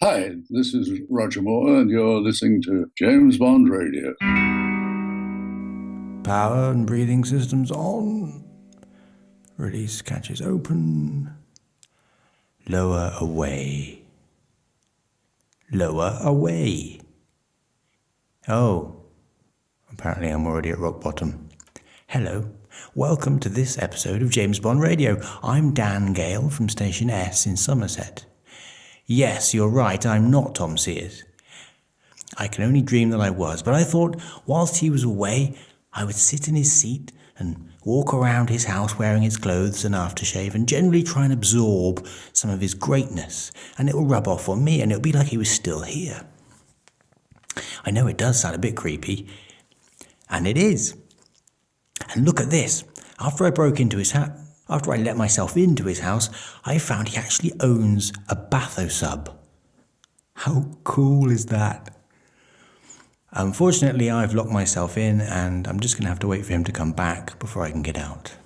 Hi, this is Roger Moore, and you're listening to James Bond Radio. Power and breathing systems on. Release catches open. Lower away. Lower away. Oh, apparently I'm already at rock bottom. Hello, welcome to this episode of James Bond Radio. I'm Dan Gale from Station S in Somerset. Yes, you're right, I'm not Tom Sears. I can only dream that I was, but I thought whilst he was away, I would sit in his seat and walk around his house wearing his clothes and aftershave and generally try and absorb some of his greatness, and it will rub off on me and it'll be like he was still here. I know it does sound a bit creepy, and it is. And look at this. After I let myself into his house, I found he actually owns a bathosub. How cool is that? Unfortunately, I've locked myself in and I'm just going to have to wait for him to come back before I can get out.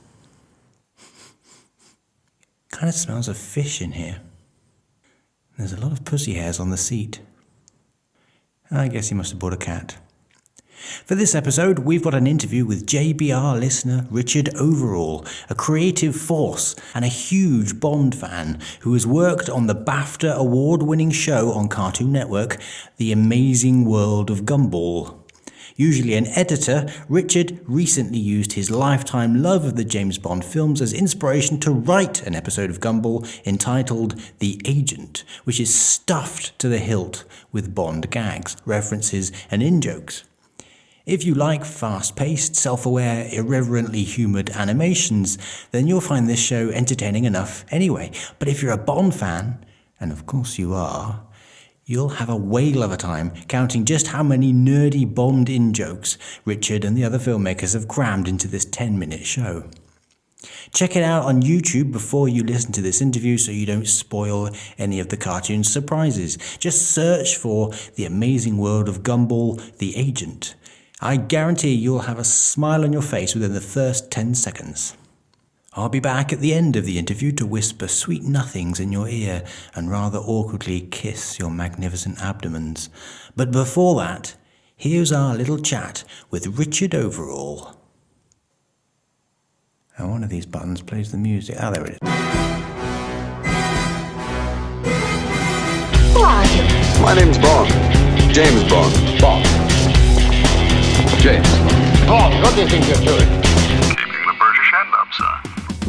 Kind of smells of fish in here. There's a lot of pussy hairs on the seat. I guess he must have bought a cat. For this episode, we've got an interview with JBR listener Richard Overall, a creative force and a huge Bond fan who has worked on the BAFTA award-winning show on Cartoon Network, The Amazing World of Gumball. Usually an editor, Richard recently used his lifetime love of the James Bond films as inspiration to write an episode of Gumball entitled The Agent, which is stuffed to the hilt with Bond gags, references and in-jokes. If you like fast-paced, self-aware, irreverently humoured animations, then you'll find this show entertaining enough anyway. But if you're a Bond fan, and of course you are, you'll have a whale of a time counting just how many nerdy Bond in-jokes Richard and the other filmmakers have crammed into this 10-minute show. Check it out on YouTube before you listen to this interview so you don't spoil any of the cartoon's surprises. Just search for The Amazing World of Gumball, The Agent. I guarantee you'll have a smile on your face within the first 10 seconds. I'll be back at the end of the interview to whisper sweet nothings in your ear and rather awkwardly kiss your magnificent abdomens. But before that, here's our little chat with Richard Overall. And one of these buttons plays the music. Ah, there it is. Who are you? My name's Bond. James Bond. Bond. James. Bond, what do you think you're doing? Keeping the British end up, sir.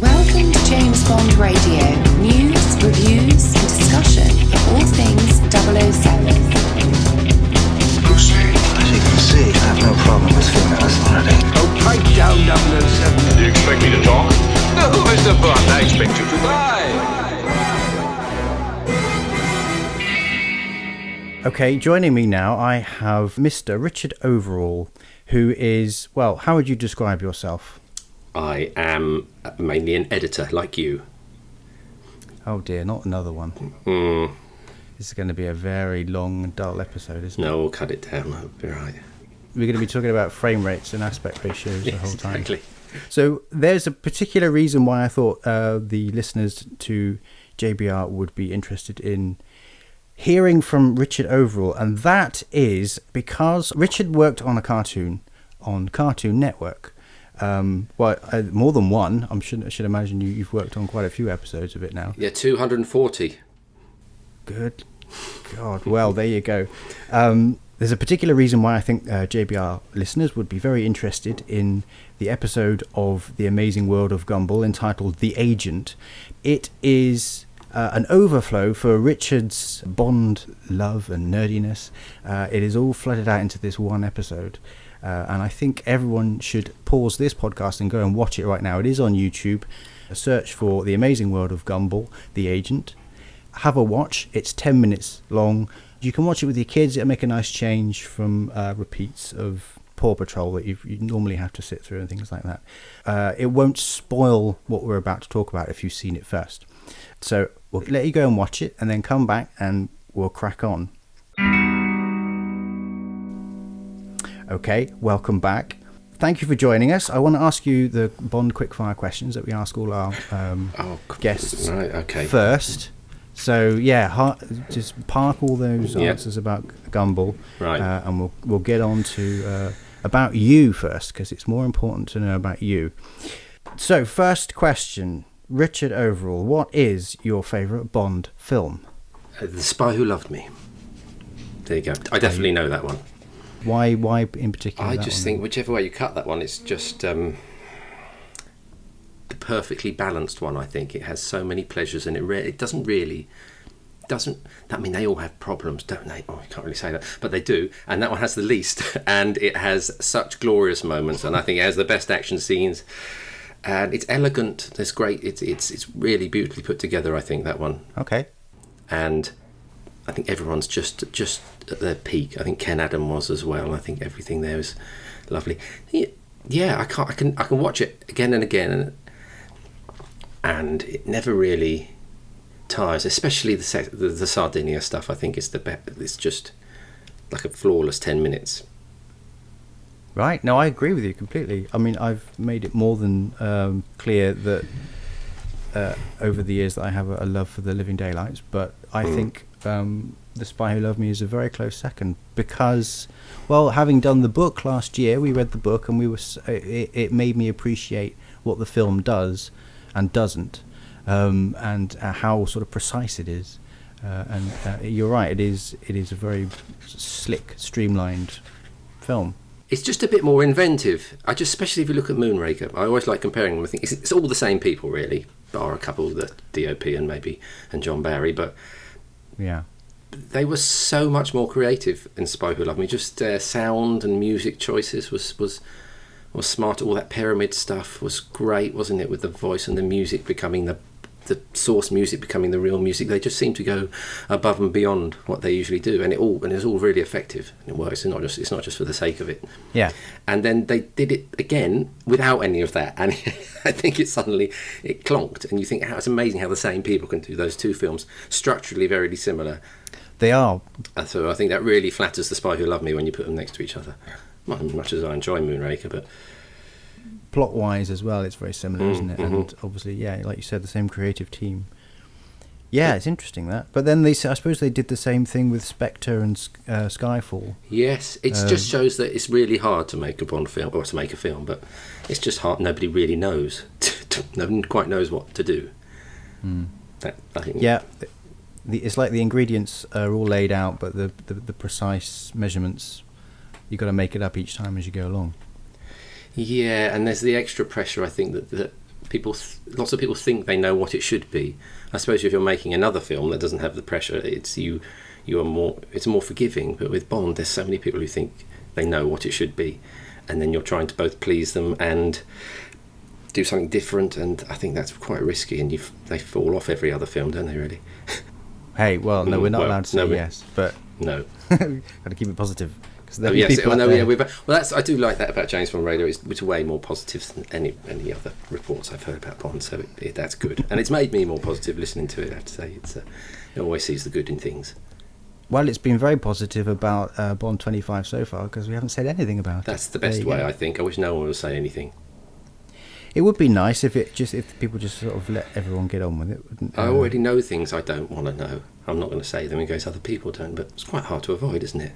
Welcome to James Bond Radio. News, reviews, and discussion of all things 007. Pussy. As you can see, I have no problem with female authority. Oh, pipe down, 007. Do you expect me to talk? No, Mr. Bond, I expect you to lie. Okay, joining me now, I have Mr. Richard Overall, who is, well, how would you describe yourself? I am mainly an editor, like you. Oh dear, not another one. This is going to be a very long and dull episode, isn't it? No, we'll cut it down. That'll be right. We're going to be talking about frame rates and aspect ratios the whole time. Exactly. So there's a particular reason why I thought the listeners to JBR would be interested in hearing from Richard Overall, and that is because Richard worked on a cartoon on Cartoon Network. More than one. I should imagine you've worked on quite a few episodes of it now. Yeah, 240. Good God. Well, there you go. There's a particular reason why I think JBR listeners would be very interested in the episode of The Amazing World of Gumball entitled The Agent. It is an overflow for Richard's Bond love and nerdiness. It is all flooded out into this one episode. And I think everyone should pause this podcast and go and watch it right now. It is on YouTube. Search for The Amazing World of Gumball, The Agent. Have a watch. It's 10 minutes long. You can watch it with your kids. It'll make a nice change from repeats of Paw Patrol that you normally have to sit through and things like that. It won't spoil what we're about to talk about if you've seen it first. So we'll let you go and watch it and then come back and we'll crack on. Okay, welcome back. Thank you for joining us. I want to ask you the Bond quickfire questions that we ask all our guests right, okay. first. So yeah, just park all those answers about Gumball, right? And we'll get on to about you first, because it's more important to know about you. So first question, Richard Overall, what is your favourite Bond film? The Spy Who Loved Me. There you go. I definitely know that one. Why in particular? I just think whichever way you cut that one, it's just the perfectly balanced one. I think it has so many pleasures, and it doesn't. I mean, they all have problems, don't they? Oh, I can't really say that, but they do. And that one has the least, and it has such glorious moments, and I think it has the best action scenes. And it's elegant. It's great. It's really beautifully put together. I think that one. Okay. And I think everyone's just at their peak. I think Ken Adam was as well. I think everything there is lovely. Yeah, I can watch it again and again, and it never really tires. Especially the Sardinia stuff. I think is the best. It's just like a flawless 10 minutes. Right. No, I agree with you completely. I mean, I've made it more than clear that over the years that I have a love for the Living Daylights, but I think The Spy Who Loved Me is a very close second because, well, having done the book last year, we read the book and it made me appreciate what the film does and doesn't, and how sort of precise it is. And you're right, it is a very slick, streamlined film. It's just a bit more inventive. Especially if you look at Moonraker, I always like comparing them. I think it's all the same people, really, bar a couple, the DOP and John Barry, but yeah, they were so much more creative in Spy Who Loved Me. Just sound and music choices was smart. All that pyramid stuff was great, wasn't it? With the voice and the music becoming the source music becoming the real music. They just seem to go above and beyond what they usually do, and it's all really effective and it works. It's not just for the sake of it. Yeah. And then they did it again without any of that, and I think it clonked, and you think it's amazing how the same people can do those two films structurally very similar. They are. So I think that really flatters The Spy Who Loved Me when you put them next to each other. Not as much as I enjoy Moonraker, but plot-wise as well, it's very similar, isn't it? Mm-hmm. And obviously, yeah, like you said, the same creative team. Yeah, it's interesting that. But then I suppose they did the same thing with Spectre and Skyfall. Yes, it just shows that it's really hard to make a Bond film, or to make a film, but it's just hard. Nobody really knows. No one quite knows what to do. I think. Yeah, it's like the ingredients are all laid out, but the precise measurements, you've got to make it up each time as you go along. Yeah, and there's the extra pressure. I think that lots of people think they know what it should be. I suppose if you're making another film that doesn't have the pressure, it's more forgiving. But with Bond, there's so many people who think they know what it should be, and then you're trying to both please them and do something different. And I think that's quite risky. And they fall off every other film, don't they? Really? Hey, well, no, we're not allowed to say yes, but no, got to keep it positive. Oh, yes. That's I do like that about James Bond Radio. It's way more positive than any other reports I've heard about Bond. So that's good, and it's made me more positive listening to it. I have to say, it always sees the good in things. Well, it's been very positive about Bond 25 so far because we haven't said anything about it. That's the best way, I think. I wish no one would say anything. It would be nice if people just sort of let everyone get on with it. I already know things I don't want to know. I'm not going to say them in case other people don't, but it's quite hard to avoid, isn't it?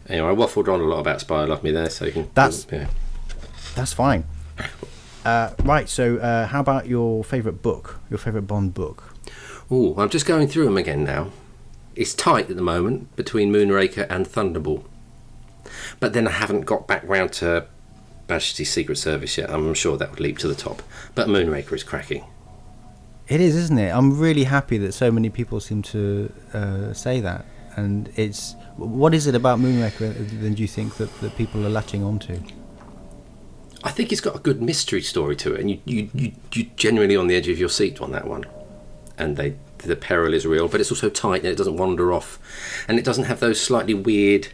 Anyway, I waffled on a lot about Spy Who Loved Me there, so you can... That's fine. Right, so how about your favourite book, your favourite Bond book? Oh, I'm just going through them again now. It's tight at the moment between Moonraker and Thunderball. But then I haven't got back round to Majesty's Secret Service yet. I'm sure that would leap to the top. But Moonraker is cracking. It is, isn't it? I'm really happy that so many people seem to say that. And what is it about Moonraker then do you think that people are latching onto? I think it's got a good mystery story to it, and you genuinely on the edge of your seat on that one. And the peril is real, but it's also tight and it doesn't wander off, and it doesn't have those slightly weird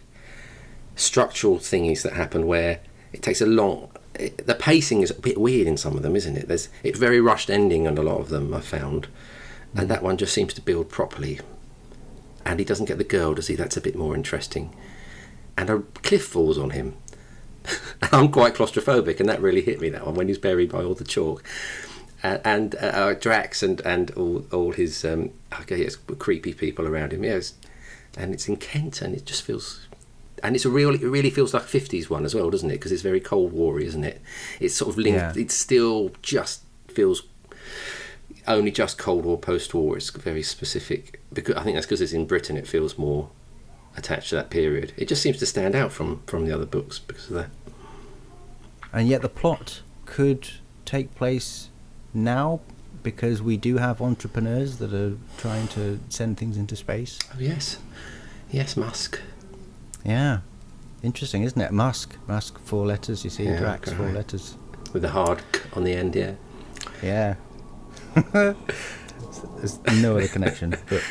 structural thingies that happen where it takes the pacing is a bit weird in some of them, isn't it? It's very rushed ending on a lot of them, I've found, and that one just seems to build properly. And he doesn't get the girl, does he? That's a bit more interesting. And a cliff falls on him. I'm quite claustrophobic, and that really hit me, that one, when he's buried by all the chalk. and Drax and all his creepy people around him. Yes, and it's in Kent, and it just feels, and it really feels like a 50s one as well, doesn't it? Because it's very Cold War, isn't it? It's sort of linked. Yeah. It still just feels only just Cold War, post-war. It's very specific, because I think that's because it's in Britain. It feels more attached to that period. It just seems to stand out from the other books because of that. And yet the plot could take place now, because we do have entrepreneurs that are trying to send things into space. Oh yes, Musk. Yeah, interesting, isn't it? Musk, 4 letters. You see, yeah, Drax, 4 letters with a hard k on the end. Yeah. There's no other connection, but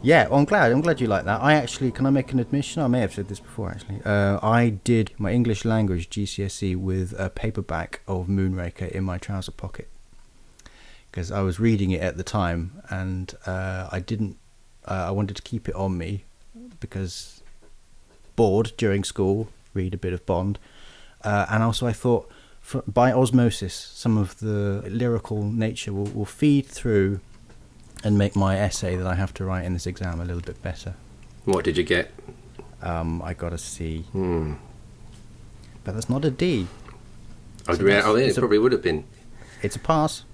yeah, well, I'm glad you like that. Can I make an admission? I may have said this before, actually. I did my English language GCSE with a paperback of Moonraker in my trouser pocket, because I was reading it at the time, and I wanted to keep it on me, because bored during school, read a bit of Bond, and also I thought, by osmosis, some of the lyrical nature will feed through and make my essay that I have to write in this exam a little bit better. What did you get? I got a C. But that's not a D. It probably would have been. It's a pass.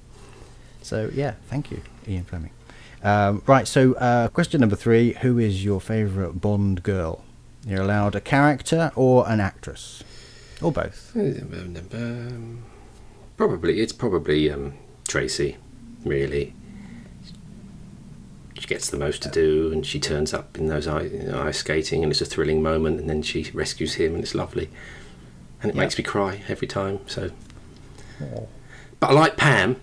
So, yeah, thank you, Ian Fleming. Right, so question number 3. Who is your favourite Bond girl? You're allowed a character or an actress. Or both. It's probably Tracy, really. She gets the most to do, and she turns up in those ice skating, and it's a thrilling moment, and then she rescues him, and it's lovely, and it makes me cry every time. So, but I like Pam.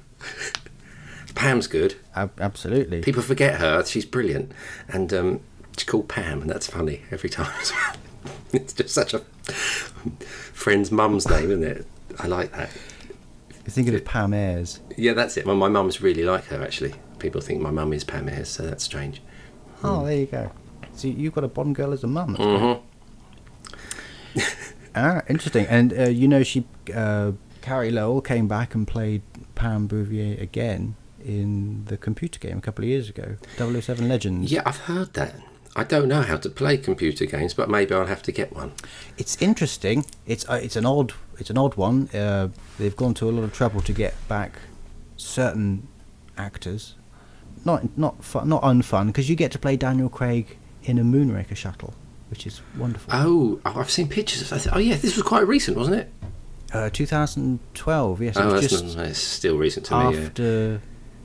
Pam's good. Absolutely. People forget her; she's brilliant, and she's called Pam, and that's funny every time as well. It's just such a friend's mum's name, isn't it? I like that. You're thinking of Pam Ayres. Yeah, that's it. Well, my mum's really like her, actually. People think my mum is Pam Ayres, so that's strange. Oh, there you go. So you've got a Bond girl as a mum. That's interesting. And she Carrie Lowell came back and played Pam Bouvier again in the computer game a couple of years ago, 007 Legends. Yeah, I've heard that. I don't know how to play computer games, but maybe I'll have to get one. It's interesting. It's an odd one. They've gone to a lot of trouble to get back certain actors. Not unfun, because you get to play Daniel Craig in a Moonraker shuttle, which is wonderful. Oh, I've seen pictures of that. Oh yeah, this was quite recent, wasn't it? 2012. Yes. Oh, it's still recent to me. After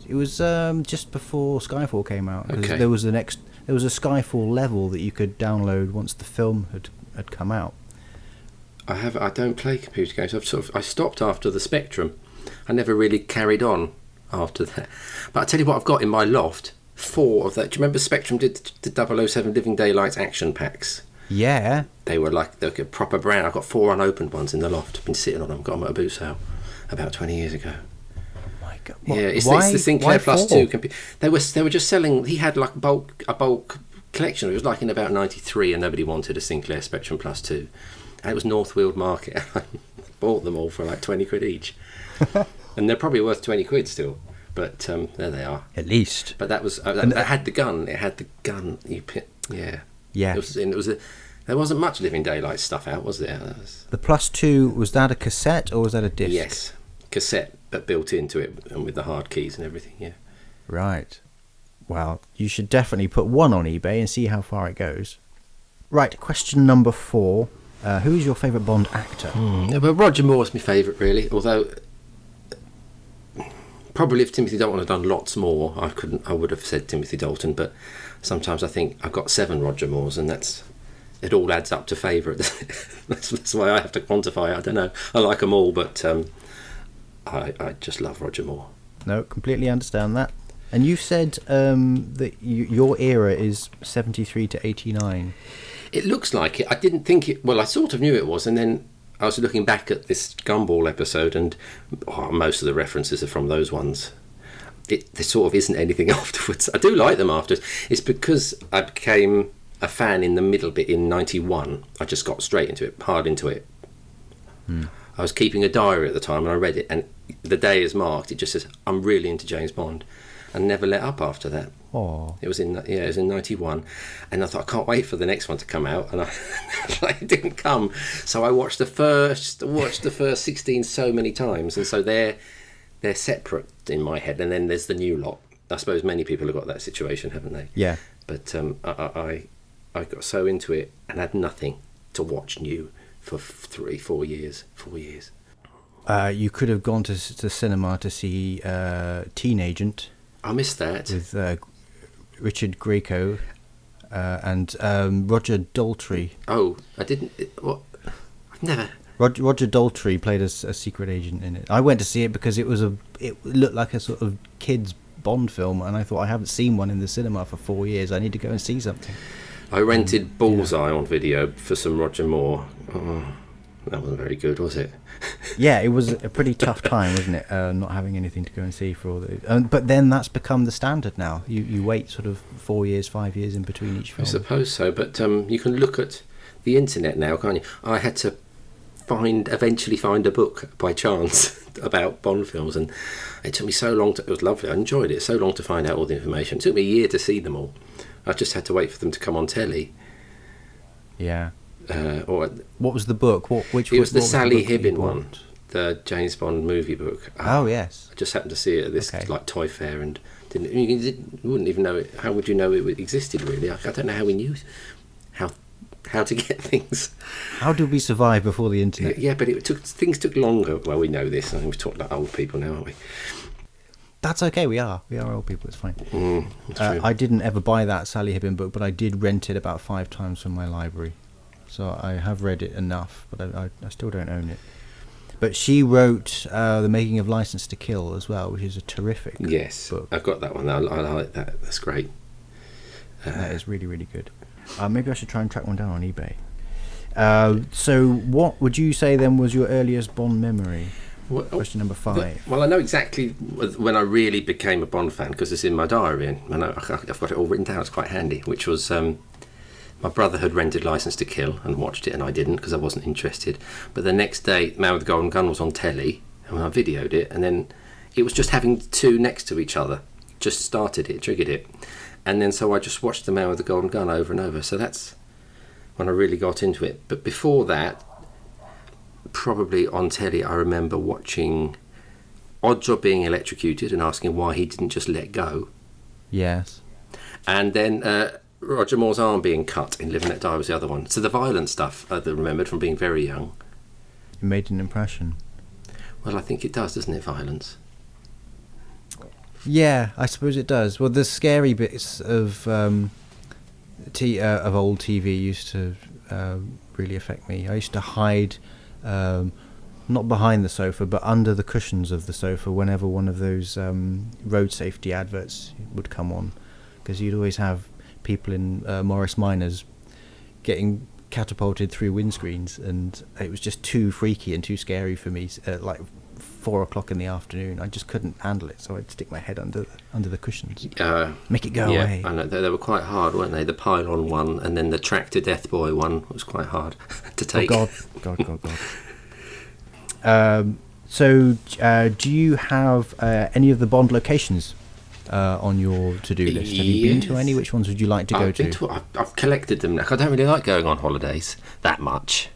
it was just before Skyfall came out. Okay. There was a Skyfall level that you could download once the film had come out. I don't play computer games. I stopped after the Spectrum. I never really carried on after that. But I tell you what, I've got in my loft 4 of that. Do you remember Spectrum did the 007 Living Daylights action packs? Yeah. They were like a proper brand. I've got 4 unopened ones in the loft. I've been sitting on them. Got them at a boot sale about 20 years ago. My God. Yeah, it's the Sinclair Plus 2. They were just selling. He had like a bulk collection. It was like in about 93, and nobody wanted a Sinclair Spectrum Plus 2. And it was Northfield Market. I bought them all for like 20 quid each. And they're probably worth 20 quid still. But there they are. At least. But that was that had the gun. It had the gun. Yeah. There wasn't much Living Daylight stuff out, was there? The Plus 2, was that a cassette or was that a disc? Yes, cassette, but built into it and with the hard keys and everything. Yeah. Right. Well, you should definitely put one on eBay and see how far it goes. Right. Question number 4. Who is your favourite Bond actor? Well, Roger Moore's my favourite, really. Although, probably if Timothy Dalton had done lots more, I would have said Timothy Dalton. But sometimes I think I've got 7 Roger Moores, and it all adds up to favourite. that's why I have to quantify it. I don't know. I like them all, but I just love Roger Moore. No, completely understand that. And you said that your era is 73 to 89. It looks like it. I didn't think it. Well, I sort of knew it was, and then I was looking back at this Gumball episode, and most of the references are from those ones. There sort of isn't anything afterwards. I do like them afterwards. It's because I became a fan in the middle bit in 91. I just got straight into it, hard into it. I was keeping a diary at the time, and I read it, and the day is marked. It just says, I'm really into James Bond, and never let up after that. Oh, It was in 91, and I thought, I can't wait for the next one to come out, and it didn't come. So I watched the first 16 so many times, and so they're separate in my head, and then there's the new lot. I suppose many people have got that situation, haven't they? yeah. But I got so into it and had nothing to watch new for 4 years. You could have gone to the cinema to see Teen Agent I missed that. with Richard Grieco and Roger Daltrey. Oh, I didn't. What? I've never. Roger Daltrey played a secret agent in it. I went to see it because it looked like a sort of kids Bond film, and I thought, I haven't seen one in the cinema for 4 years. I need to go and see something. I rented Bullseye on video for some Roger Moore. Oh, that wasn't very good, was it? Yeah, it was a pretty tough time, wasn't it? Not having anything to go and see for all the. But then that's become the standard now. You wait sort of 4 years, 5 years in between each film. I suppose so, but you can look at the internet now, can't you? I had to eventually find a book by chance about Bond films, and it took me so long it was lovely, I enjoyed it, so long to find out all the information. It took me a year to see them all. I just had to wait for them to come on telly. Yeah. Or What was the book? Which it was the what Sally book that you Hibbin bought? one, the James Bond movie book. Oh, yes. I just happened to see it at this Okay. like toy fair, and you wouldn't even know it. How would you know it existed, really? I don't know how we knew how to get things. How did we survive before the internet? Yeah, but things took longer. Well, we know this. I think we've talked like old people now, aren't we? That's okay. We are old people. It's fine. That's true. I didn't ever buy that Sally Hibbin book, but I did rent it about 5 times from my library. So I have read it enough, but I still don't own it. But she wrote The Making of License to Kill as well, which is a terrific book. I've got that one. I like that. That's great. That is really, really good. Maybe I should try and track one down on eBay. So what would you say then was your earliest Bond memory? Question number 5. Well, I know exactly when I really became a Bond fan, because it's in my diary, and I've got it all written down. It's quite handy. Which was my brother had rented License to Kill and watched it, and I didn't because I wasn't interested. But the next day, Man with the Golden Gun was on telly, and I videoed it, and then it was just having two next to each other. Just started it, triggered it. And then so I just watched The Man with the Golden Gun over and over. So that's when I really got into it. But before that, probably on telly, I remember watching Oddjob being electrocuted and asking why he didn't just let go. Yes. And then Roger Moore's arm being cut in Live and Let Die was the other one. So the violent stuff I remembered from being very young. It made an impression. Well, I think it does, doesn't it, violence? Yeah, I suppose it does. Well, the scary bits of old TV used to really affect me. I used to hide, not behind the sofa, but under the cushions of the sofa whenever one of those road safety adverts would come on, because you'd always have people in Morris Minors getting catapulted through windscreens, and it was just too freaky and too scary for me. Like 4 o'clock in the afternoon, I just couldn't handle it, so I'd stick my head under the cushions, make it go away. I know they were quite hard, weren't they? The pylon one, and then the Track to Death Boy one was quite hard to take. Oh God. So, do you have any of the Bond locations on your to-do list? Have you been to any? Which ones would you like to go to? I've collected them now. I don't really like going on holidays that much,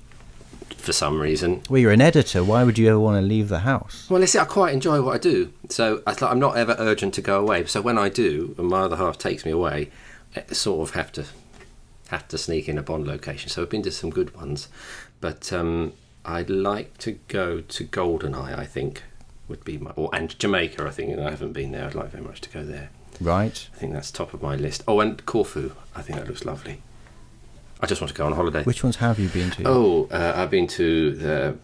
for some reason. Well, you're an editor. Why would you ever want to leave the house? Well, I quite enjoy what I do, so I'm not ever urgent to go away. So when I do, and my other half takes me away, I sort of have to sneak in a Bond location. So I've been to some good ones, but I'd like to go to GoldenEye, I think, would be and Jamaica, I think. I haven't been there. I'd like very much to go there. Right. I think that's top of my list. Oh, and Corfu. I think that looks lovely. I just want to go on holiday. Which ones have you been to? Oh, I've been to the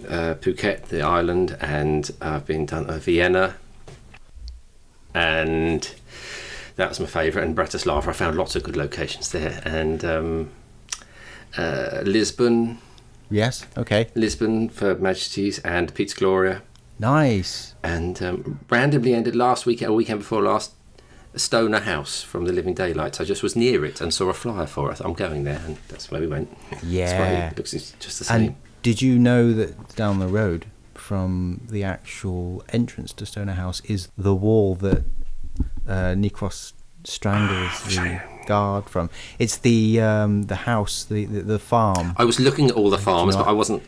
Phuket, the island, and I've been to Vienna, and that was my favourite. And Bratislava, I found lots of good locations there. And Lisbon. Yes. Okay. Lisbon for Majesty's and Pizza Gloria. Nice. And randomly ended last weekend or weekend before last, Stoner House from The Living Daylights. I just was near it and saw a flyer for it. I'm going there, and that's where we went. Yeah. It looks just the same. Did you know that down the road from the actual entrance to Stoner House is the wall that Nikos strangles the guard from? It's the house, the farm. I was looking at all the farms, but I wasn't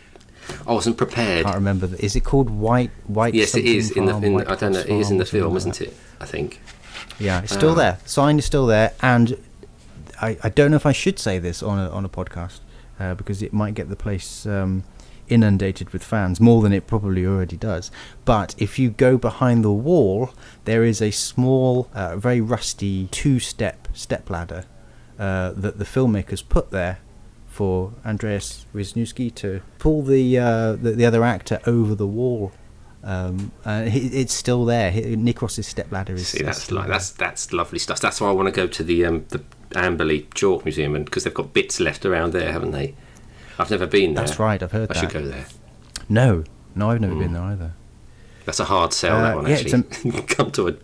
prepared. I can't remember. Is it called White? Yes, it is farm, I don't know. It is in the film, isn't it? I think. Yeah, it's still there. Sign is still there, and I don't know if I should say this on a podcast because it might get the place inundated with fans more than it probably already does. But if you go behind the wall, there is a small, very rusty two-step ladder that the filmmakers put there for Andreas Wisniewski to pull the other actor over the wall. It's still there. Nikos' stepladder is. See, that's lovely stuff. That's why I want to go to the Amberley Chalk Museum, and because they've got bits left around there, haven't they? I've never been there. That's right. I've heard that. I should go there. No, I've never been there either. That's a hard sell, that one, actually. Come to a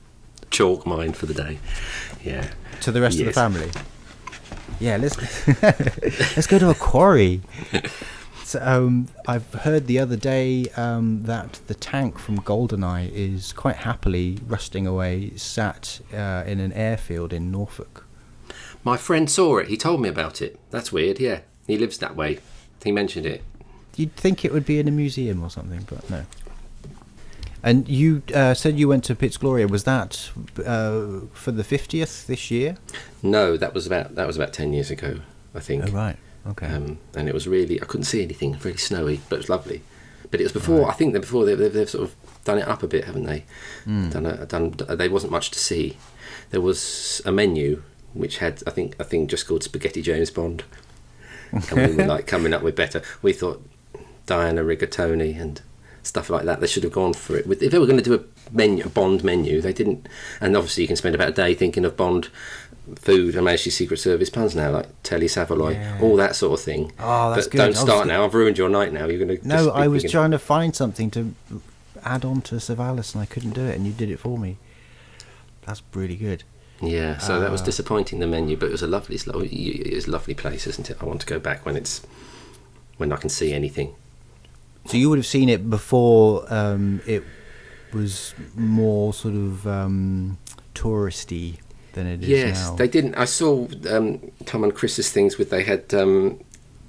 chalk mine for the day. Yeah. To the rest of the family. Yeah, let's go to a quarry. So, I've heard the other day that the tank from GoldenEye is quite happily rusting away, sat in an airfield in Norfolk. My friend saw it. He told me about it. That's weird, yeah. He lives that way. He mentioned it. You'd think it would be in a museum or something, but no. And you said you went to Piz Gloria. Was that for the 50th this year? No, that was about 10 years ago, I think. Oh, right. Okay. And it was really, I couldn't see anything, really snowy, but it was lovely. But it was before, right. I think that before they've sort of done it up a bit, haven't they? There wasn't much to see. There was a menu which had, I think just called Spaghetti James Bond. And we were like coming up with better. We thought Diana Rigatoni and stuff like that. They should have gone for it. If they were going to do a Bond menu, they didn't. And obviously, you can spend about a day thinking of Bond food and actually Secret Service puns now, like Telly Savoy, all that sort of thing. Oh, that's but good. Don't start now. I've ruined your night now. You're going to. No, I was trying to find something to add on to Savalas, and I couldn't do it, and you did it for me. That's really good. Yeah, so that was disappointing, the menu, but it was a lovely place, isn't it? I want to go back when I can see anything. So you would have seen it before it was more sort of touristy than it is now. Yes, they didn't. I saw Tom and Chris's things they had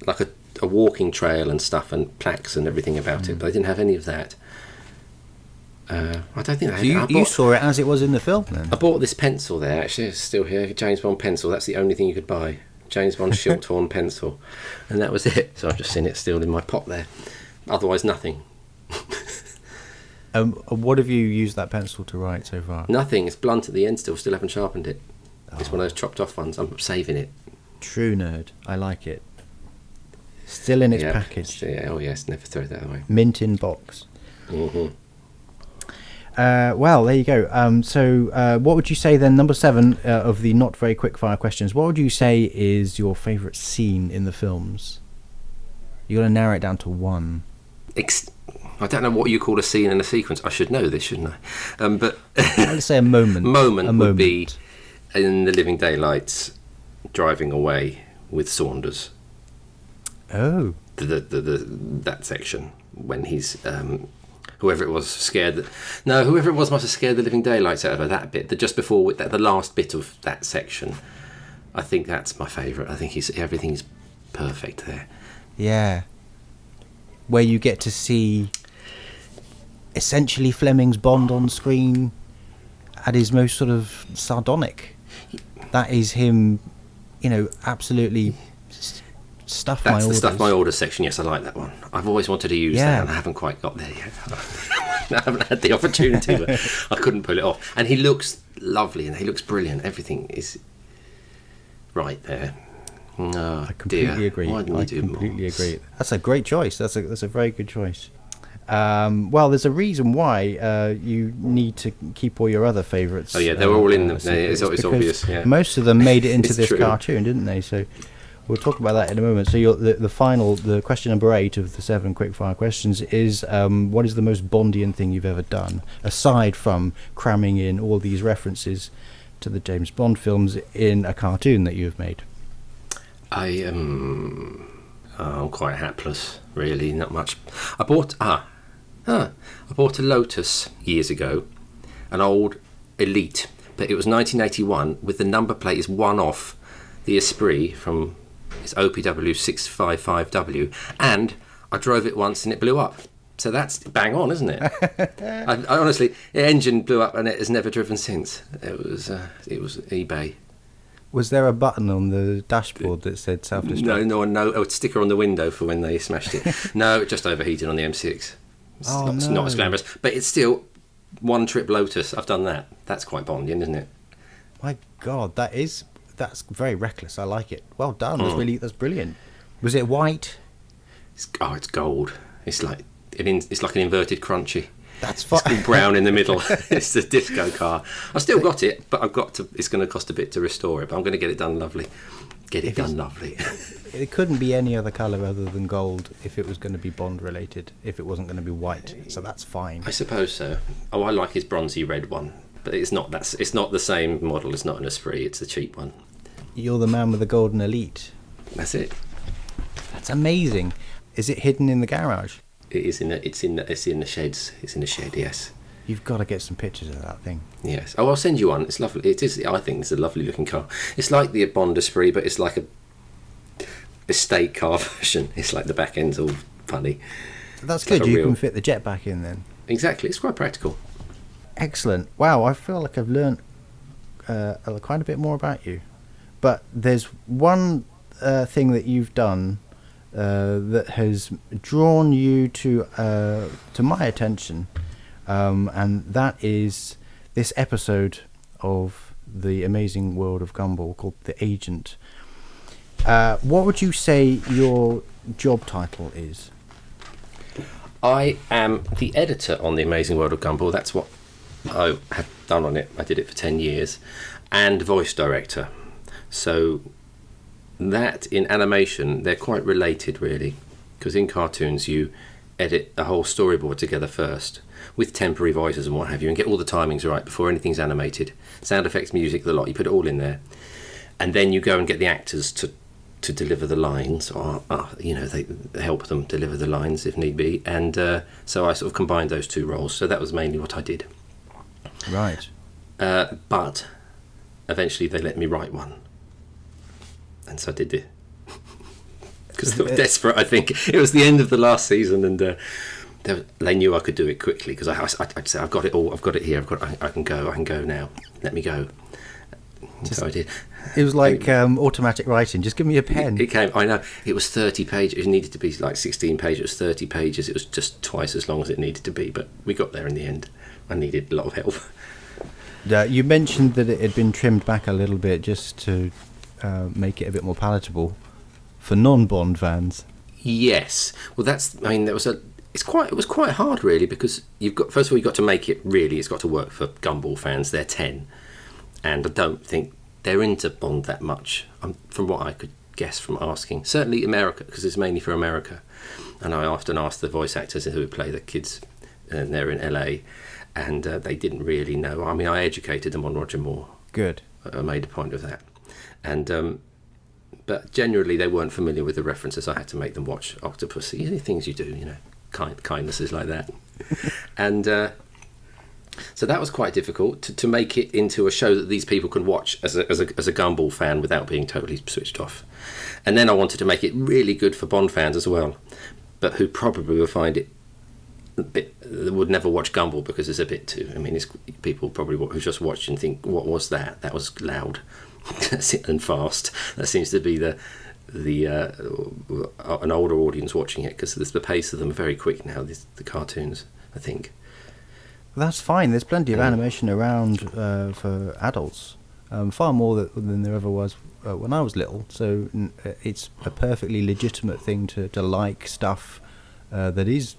like a walking trail and stuff and plaques and everything about it, but they didn't have any of that. I don't think they had. You saw it as it was in the film, then? I bought this pencil there, actually. It's still here, James Bond pencil. That's the only thing you could buy. James Bond Shilthorn pencil. And that was it. So I've just seen it still in my pot there. Otherwise, nothing. What have you used that pencil to write so far? Nothing. It's blunt at the end still haven't sharpened it. It's one of those chopped off ones. I'm saving it. True nerd. I like it. Still in its package. Yeah, oh yes, never throw that away. Mint in box. Mm-hmm. Well, there you go. So what would you say then, number 7 of the not very quick fire questions, what would you say is your favourite scene in the films? You're going to narrow it down to one. I don't know what you call a scene in a sequence. I should know this, shouldn't I? But let's say a moment. Moment would be in The Living Daylights, driving away with Saunders. Oh. That section when he's whoever it was scared. Whoever it was must have scared the living daylights out of her. That bit, just before the last bit of that section. I think that's my favourite. I think everything's perfect there. Yeah. Where you get to see essentially Fleming's Bond on screen at his most sort of sardonic. That is him, absolutely stuff my orders. That's the stuff my orders section. Yes, I like that one. I've always wanted to use that, and I haven't quite got there yet. I haven't had the opportunity, but I couldn't pull it off. And he looks lovely, and he looks brilliant. Everything is right there. Oh, I completely agree. I completely agree. That's a great choice. That's a very good choice. Well, there's a reason why you need to keep all your other favourites. Oh yeah, they're all in them. It's obvious. Yeah. Most of them made it into this cartoon, didn't they? So we'll talk about that in a moment. So the question number 8 of the 7 quickfire questions is, what is the most Bondian thing you've ever done, aside from cramming in all these references to the James Bond films in a cartoon that you've made? I Oh, I'm quite hapless, really. Not much. I bought a Lotus years ago, an old Elite, but it was 1981 with the number plate is one off the Esprit from its OPW 655W, and I drove it once and it blew up. So that's bang on, isn't it? I honestly, the engine blew up and it has never driven since. It was eBay. Was there a button on the dashboard that said self-destruct? No, a sticker on the window for when they smashed it. No, it just overheated on the M6. It's not as glamorous, but it's still one trip Lotus. I've done that. That's quite Bondian, isn't it? My God, that's very reckless. I like it. Well done. That's brilliant. Was it white? It's gold. It's like an inverted crunchy. That's fine. It's all brown in the middle. It's the disco car. I've still got it, but it's going to cost a bit to restore it, but I'm going to get it done lovely. It couldn't be any other colour other than gold if it was going to be Bond related, if it wasn't going to be white. So that's fine. I suppose so. Oh, I like his bronzy red one, but it's not the same model. It's not an Esprit, it's the cheap one. You're the man with the golden Elite. That's it. That's amazing. Is it hidden in the garage? It's in the sheds. It's in the shed, yes. You've got to get some pictures of that thing. Yes. Oh, I'll send you one. It's lovely. It is. I think it's a lovely looking car. It's like the Bond Esprit, but it's like a estate car version. It's like the back end's all funny. That's good. You can fit the jet back in then. Exactly. It's quite practical. Excellent. Wow, I feel like I've learnt quite a bit more about you. But there's one thing that you've done that has drawn you to my attention, and that is this episode of The Amazing World of Gumball called The Agent. What would you say your job title is? I am the editor on The Amazing World of Gumball. That's what I have done on it. I did it for 10 years. And voice director. So that in animation, they're quite related, really. Because in cartoons, you edit a whole storyboard together first with temporary voices and what have you, and get all the timings right before anything's animated. Sound effects, music, the lot, you put it all in there. And then you go and get the actors to deliver the lines, or they help them deliver the lines if need be. And so I sort of combined those two roles. So that was mainly what I did. Right. But eventually they let me write one. And so I did it. Because they were desperate, I think. It was the end of the last season, and they knew I could do it quickly, because I'd say, I've got it all, I've got it here, I can go now, let me go. So I did. It was like automatic writing, just give me a pen. It came, I know, it was 30 pages, it needed to be like 16 pages, it was 30 pages, it was just twice as long as it needed to be, but we got there in the end. I needed a lot of help. You mentioned that it had been trimmed back a little bit just to make it a bit more palatable for non-Bond fans. Yes. Well, it was quite hard, really, because first of all, you've got to make it really, it's got to work for Gumball fans. They're 10, and I don't think they're into Bond that much, from what I could guess from asking. Certainly America, because it's mainly for America. And I often ask the voice actors who play the kids, and they're in LA, and they didn't really know. I mean, I educated them on Roger Moore. Good. I made a point of that. And but generally they weren't familiar with the references. I had to make them watch Octopus, things you do, kindnesses like that. And so that was quite difficult to make it into a show that these people can watch as a Gumball fan without being totally switched off. And then I wanted to make it really good for Bond fans as well, but who probably would find it would never watch Gumball because it's a bit too. I mean, it's people probably who just watch and think, "What was that? That was loud and fast." That seems to be an older audience watching it, because the pace of them are very quick now. The cartoons, I think. That's fine. There's plenty of animation around for adults, far more than there ever was when I was little. So it's a perfectly legitimate thing to like stuff that is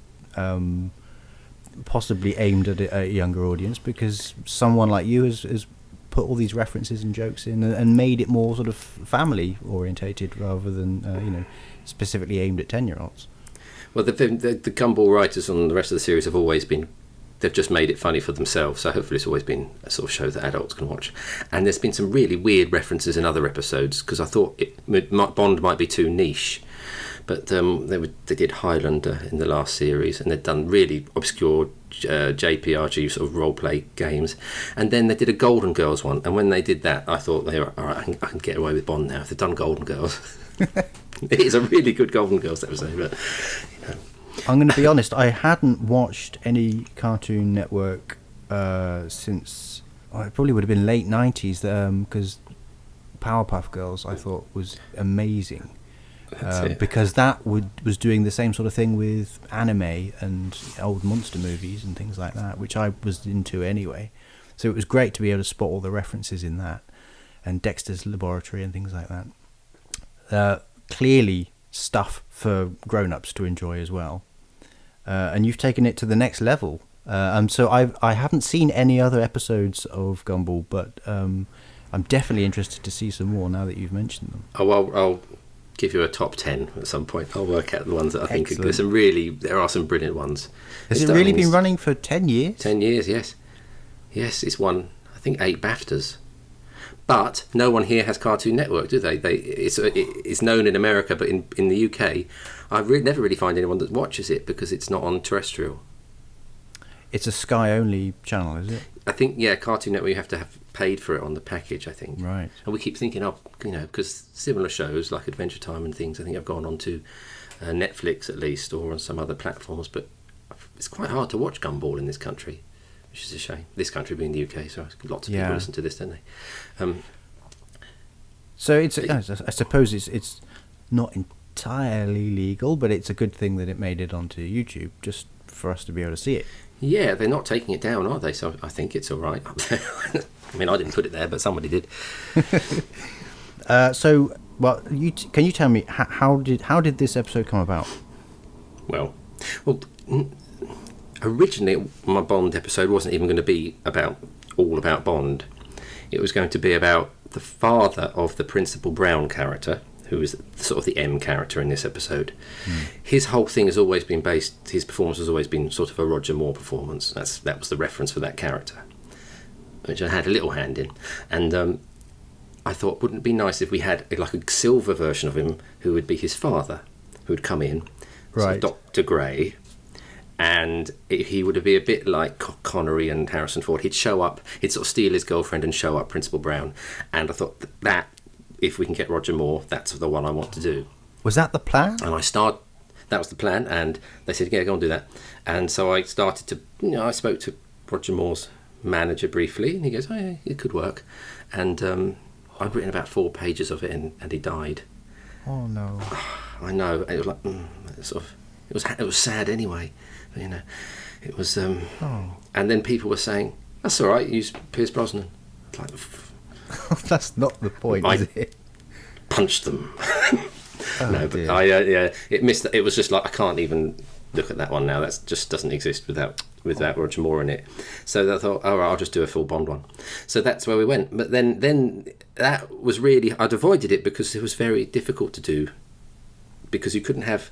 possibly aimed at a younger audience, because someone like you has put all these references and jokes in and made it more sort of family orientated rather than specifically aimed at 10-year-olds. Well, the Gumball writers on the rest of the series have always been, they've just made it funny for themselves, so hopefully it's always been a sort of show that adults can watch. And there's been some really weird references in other episodes, because I thought Bond might be too niche, But they did Highlander in the last series, and they'd done really obscure JPRG sort of role play games, and then they did a Golden Girls one. And when they did that, I thought they were all right. I can get away with Bond now if they've done Golden Girls. It is a really good Golden Girls episode, but you know. I'm going to be honest. I hadn't watched any Cartoon Network since it probably would have been late '90s. Because Powerpuff Girls I thought was amazing. Because that was doing the same sort of thing with anime and old monster movies and things like that, which I was into anyway. So it was great to be able to spot all the references in that, and Dexter's Laboratory and things like that. Clearly stuff for grown-ups to enjoy as well. And you've taken it to the next level. So I haven't seen any other episodes of Gumball, but I'm definitely interested to see some more now that you've mentioned them. Oh, well, I'll give you a top 10 at some point. I'll work out the ones that I think there are some brilliant ones. Has it really been running for 10 years? 10 years, yes. Yes, it's won, I think, 8 BAFTAs. But no one here has Cartoon Network, do they? It's known in America, but in the UK, I've never really find anyone that watches it because it's not on terrestrial. It's a Sky-only channel, is it? I think, yeah, Cartoon Network, you have to have paid for it on the package, I think. Right. And we keep thinking, because similar shows like Adventure Time and things, I think have gone on to Netflix at least, or on some other platforms, but it's quite hard to watch Gumball in this country, which is a shame. This country being the UK, so lots of people listen to this, don't they? So I suppose it's not entirely legal, but it's a good thing that it made it onto YouTube, just for us to be able to see it. Yeah, they're not taking it down, are they? So I think it's all right. I mean, I didn't put it there, but somebody did. Can you tell me how did this episode come about? Well, originally my Bond episode wasn't even going to be all about Bond. It was going to be about the father of the Principal Brown character, who is sort of the M character in this episode. His whole thing has always been his performance has always been sort of a Roger Moore performance. That was the reference for that character, which I had a little hand in. And I thought, wouldn't it be nice if we had like a silver version of him who would be his father, who would come in, sort of Dr. Grey, and he would be a bit like Connery and Harrison Ford. He'd show up, he'd sort of steal his girlfriend and show up Principal Brown. And I thought that if we can get Roger Moore, that's the one I want to do. Was that the plan? And that was the plan, and they said, yeah, go and do that. And so I started to, I spoke to Roger Moore's manager briefly, and he goes, oh yeah, it could work. And I'd written about 4 pages of it, and he died. Oh no. I know. It was like, it was sad anyway. But, it was, and then people were saying, that's all right, use Pierce Brosnan. Like, that's not the point, is it? Punched them. No, dear. But it missed. It was just like, I can't even look at that one now. That just doesn't exist without Roger Moore in it. So I thought, all right, I'll just do a full Bond one. So that's where we went. But then that was really, I'd avoided it because it was very difficult to do, because you couldn't have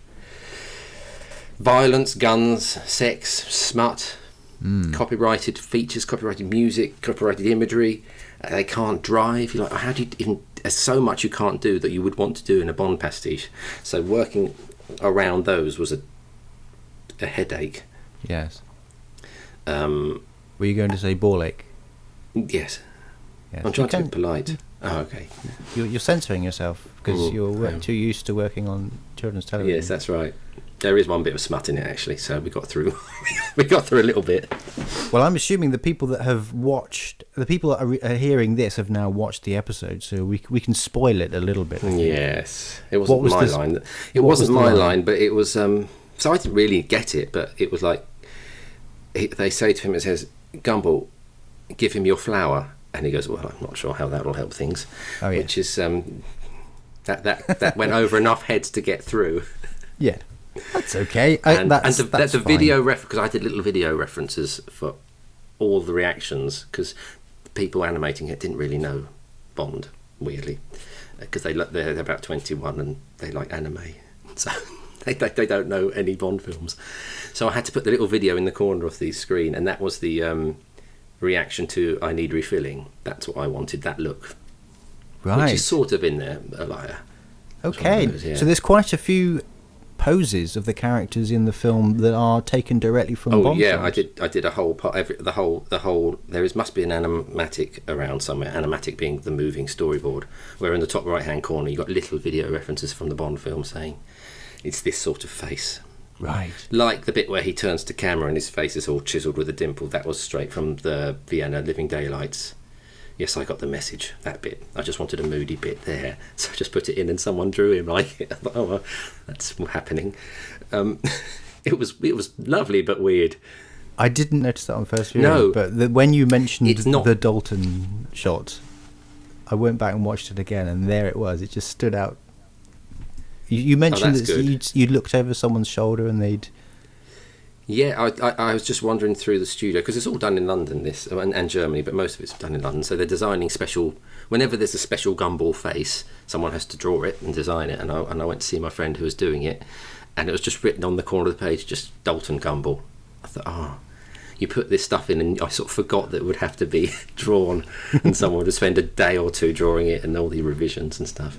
violence, guns, sex, smut, copyrighted features, copyrighted music, copyrighted imagery. They can't drive. You're like, how do you even? There's so much you can't do that you would want to do in a Bond pastiche. So working around those was a headache. Yes. Were you going to say ball ache? Yes. I'm trying to be polite. Oh, okay. You're censoring yourself because you're too used to working on children's television. Yes, that's right. There is one bit of smut in it, actually, so we got through. We got through a little bit. Well, I'm assuming the people that are hearing this have now watched the episode, so we can spoil it a little bit. Yes, it wasn't my line. It wasn't my line, but it was. So I didn't really get it, but it was like they say to him, it says, "Gumball, give him your flower," and he goes, "Well, I'm not sure how that will help things." Oh, yeah. Which is that went over enough heads to get through. Yeah. That's okay. That's a video fine. because I did little video references for all the reactions, because the people animating it didn't really know Bond, weirdly, because they're about 21 and they like anime, so they don't know any Bond films. So I had to put the little video in the corner of the screen, and that was the reaction to "I Need Refilling." That's what I wanted, that look, right? Which is sort of in there, Elia. Okay, so there's quite a few poses of the characters in the film that are taken directly from Bond films. I did a whole part. The whole. Must be an animatic around somewhere. Animatic being the moving storyboard, where in the top right hand corner you got little video references from the Bond film saying it's this sort of face. Right. Like the bit where he turns to camera and his face is all chiselled with a dimple. That was straight from the Vienna Living Daylights. Yes, I got the message, that bit. I just wanted a moody bit there. So I just put it in and someone drew him like it. I thought, oh, well, that's happening. It was lovely but weird. I didn't notice that on first viewing. No. But when you mentioned the Dalton shot, I went back and watched it again, and there it was. It just stood out. You mentioned that you looked over someone's shoulder and they'd... Yeah, I was just wandering through the studio, because it's all done in London, and Germany, but most of it's done in London. So they're designing special... Whenever there's a special Gumball face, someone has to draw it and design it. And I went to see my friend who was doing it, and it was just written on the corner of the page, just Dalton Gumball. I thought, you put this stuff in, and I sort of forgot that it would have to be drawn, and someone would spend a day or two drawing it and all the revisions and stuff.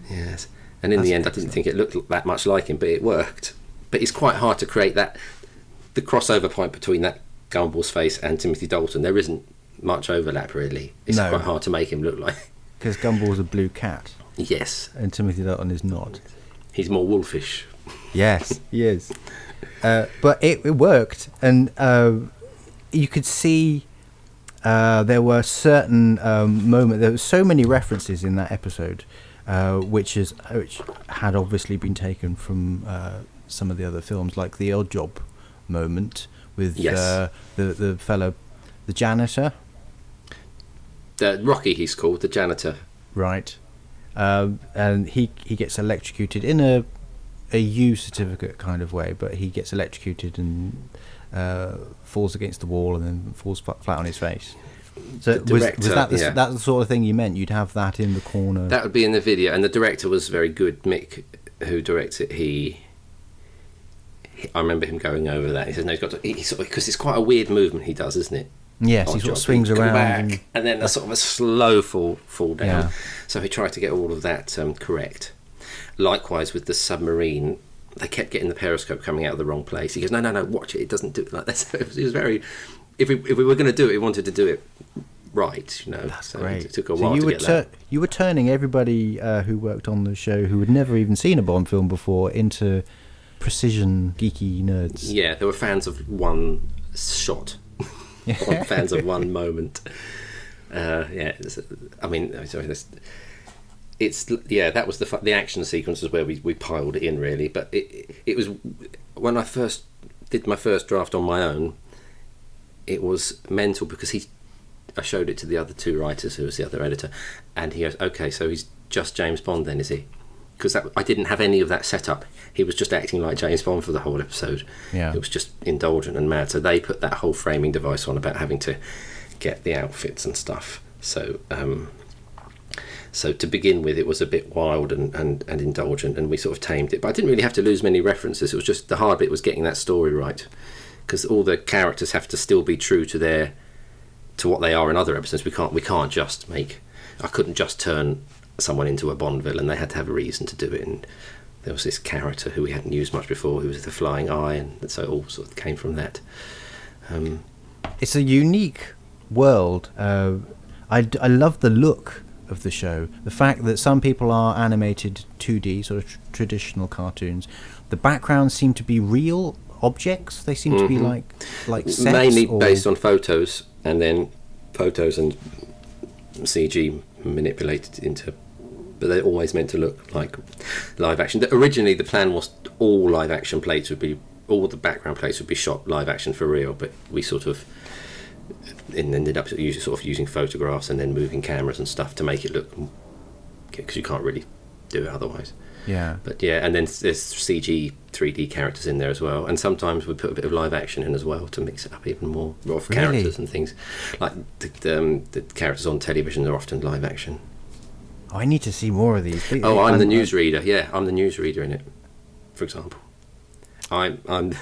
Yes. And in the end, I didn't think it looked that much like him, but it worked. But it's quite hard to create the crossover point between that Gumball's face and Timothy Dalton. There isn't much overlap, really. It's quite hard to make him look like... Because Gumball's a blue cat. Yes. And Timothy Dalton is not. He's more wolfish. Yes, he is. But it worked. And you could see there were certain moments... There were so many references in that episode... which had obviously been taken from some of the other films, like the Odd Job moment with the fellow, the janitor. Rocky, he's called, the janitor. Right. And he gets electrocuted in a U certificate kind of way, but he gets electrocuted and falls against the wall and then falls flat on his face. So was that the sort of thing you meant? You'd have that in the corner? That would be in the video, and the director was very good. Mick, who directs it, I remember him going over that. He said, no, because it's quite a weird movement he does, isn't it? Yes, he sort of swings around. And then a sort of a slow fall down. Yeah. So he tried to get all of that correct. Likewise with the submarine, they kept getting the periscope coming out of the wrong place. He goes, no, watch it. It doesn't do it like that. It was very... If we were going to do it, we wanted to do it right, That's so great. It took a while to get that. You were turning everybody who worked on the show, who had never even seen a Bond film before, into precision geeky nerds. Yeah, there were fans of one shot, fans of one moment. That was the action sequences where we piled it in, really. But it was when I first did my first draft on my own. It was mental because I showed it to the other two writers, who was the other editor, and he goes, okay, so he's just James Bond then, is he? Because I didn't have any of that set up. He was just acting like James Bond for the whole episode. Yeah. It was just indulgent and mad. So they put that whole framing device on about having to get the outfits and stuff. So to begin with, it was a bit wild and indulgent, and we sort of tamed it. But I didn't really have to lose many references. It was just the hard bit was getting that story right. Because all the characters have to still be true to what they are in other episodes. We can't just I couldn't just turn someone into a Bond villain. They had to have a reason to do it, and there was this character who we hadn't used much before, who was the Flying Eye, and so it all sort of came from that. It's a unique world. I love the look of the show. The fact that some people are animated 2D, sort of traditional cartoons. The backgrounds seem to be real objects. They seem to be like sets, mainly based on photos, and then photos and CG manipulated into, but they're always meant to look like live action. Originally the plan was all live action plates would be, all the background plates would be shot live action for real, but we sort of ended up using photographs and then moving cameras and stuff to make it look, because you can't really do it otherwise. Yeah. But yeah, and then there's CG 3D characters in there as well, and sometimes we put a bit of live action in as well to mix it up even more of characters and things. Like the characters on television are often live action. Oh, I need to see more of these. I'm the newsreader. Yeah, I'm the newsreader in it, for example. I'm.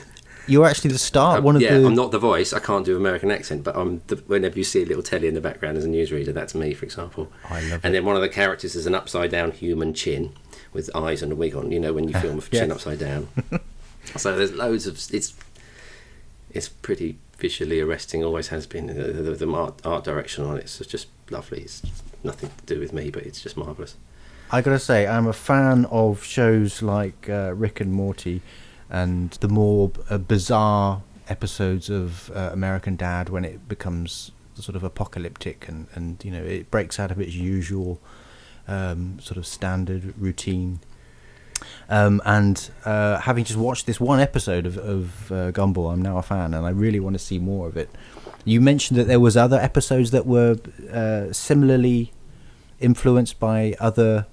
You're actually the star. I'm not the voice. I can't do American accent, but whenever you see a little telly in the background as a newsreader, that's me, for example. I love it. And then one of the characters is an upside down human chin, with eyes and a wig on. You know, when you film a chin upside down. So there's loads of it's pretty visually arresting. Always has been. The art direction on it's just lovely. It's nothing to do with me, but it's just marvelous. I gotta say, I'm a fan of shows like Rick and Morty, and the more bizarre episodes of American Dad when it becomes sort of apocalyptic and you know, it breaks out of its usual sort of standard routine. And having just watched this one episode of Gumball, I'm now a fan, and I really want to see more of it. You mentioned that there was other episodes that were similarly influenced by other.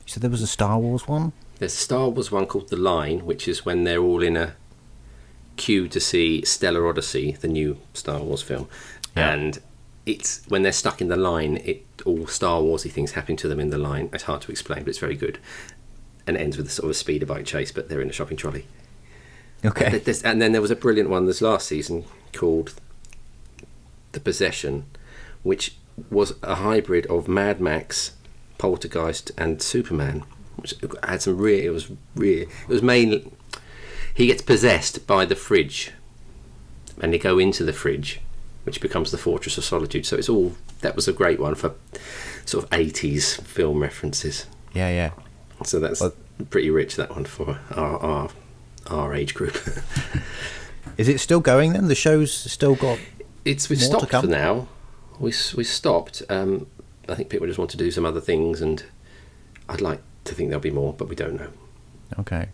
So there was a Star Wars one. There's a Star Wars one called The Line, which is when they're all in a queue to see Stellar Odyssey, the new Star Wars film, and it's when they're stuck in the line. All Star Warsy things happen to them in the line. It's hard to explain, but it's very good. And it ends with a sort of a speeder bike chase, but they're in a shopping trolley. Okay. And then there was a brilliant one this last season called The Possession, which was a hybrid of Mad Max, Poltergeist, and Superman, which had some it was mainly he gets possessed by the fridge, and they go into the fridge, which becomes the Fortress of Solitude. So that was a great one for sort of 80s film references. Yeah. So that's pretty rich, that one, for our age group. Is it still going then? The show's still got. We've stopped for now. We stopped. I think people just want to do some other things, and I'd like to think there'll be more, but we don't know. Okay.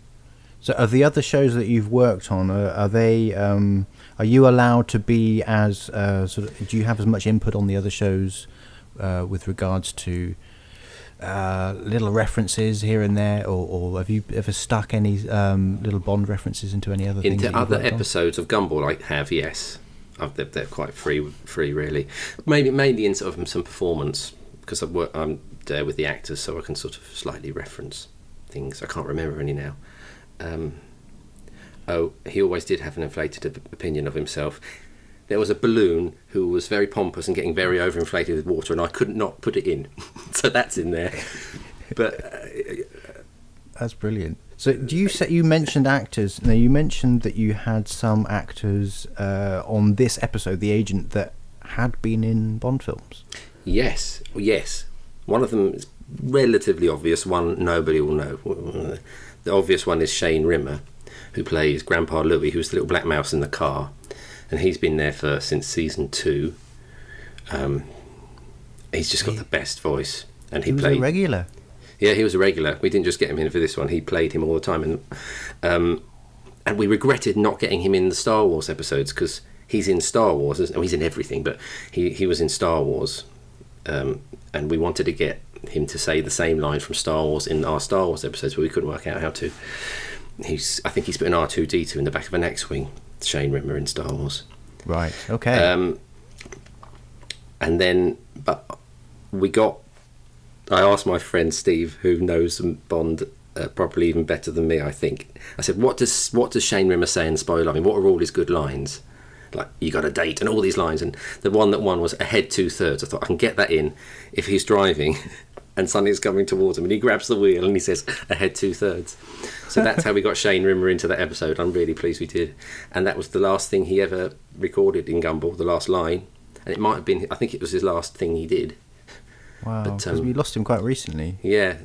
So, of the other shows that you've worked on, are they? Are you allowed to be as sort of? Do you have as much input on the other shows with regards to little references here and there, or have you ever stuck any little Bond references into any other things? Into other episodes of Gumball, I have, yes. They're quite free really. Maybe mainly in sort of some performance, because I'm there with the actors, so I can sort of slightly reference things. I can't remember any now. He always did have an inflated opinion of himself. There was a balloon who was very pompous and getting very overinflated with water, and I could not put it in. So that's in there. But that's brilliant. So you mentioned actors. Now, you mentioned that you had some actors on this episode, The Agent, that had been in Bond films. Yes. One of them is relatively obvious. One nobody will know. The obvious one is Shane Rimmer, who plays Grandpa Louis, who's the little black mouse in the car, and he's been there since season 2. He's just got the best voice, and he was played a regular. Yeah, he was a regular. We didn't just get him in for this one; he played him all the time, and we regretted not getting him in the Star Wars episodes, because he's in Star Wars. He's in everything, but he was in Star Wars, and we wanted to get him to say the same line from Star Wars in our Star Wars episodes, but we couldn't work out how to. I think he's put an R2-D2 in the back of an X-wing. Shane Rimmer in Star Wars. Right. Okay. And then, but I asked my friend Steve, who knows Bond probably even better than me, I think. I said, what does Shane Rimmer say in Spoiler? I mean, what are all his good lines? Like, you got a date and all these lines. And the one that won was ahead 2/3. I thought, I can get that in if he's driving and something's coming towards him, and he grabs the wheel and he says ahead 2/3. So that's how we got Shane Rimmer into that episode. I'm really pleased we did. And that was the last thing he ever recorded in Gumball, the last line. And it might have been, I think it was his last thing he did. Wow, because we lost him quite recently. Yeah,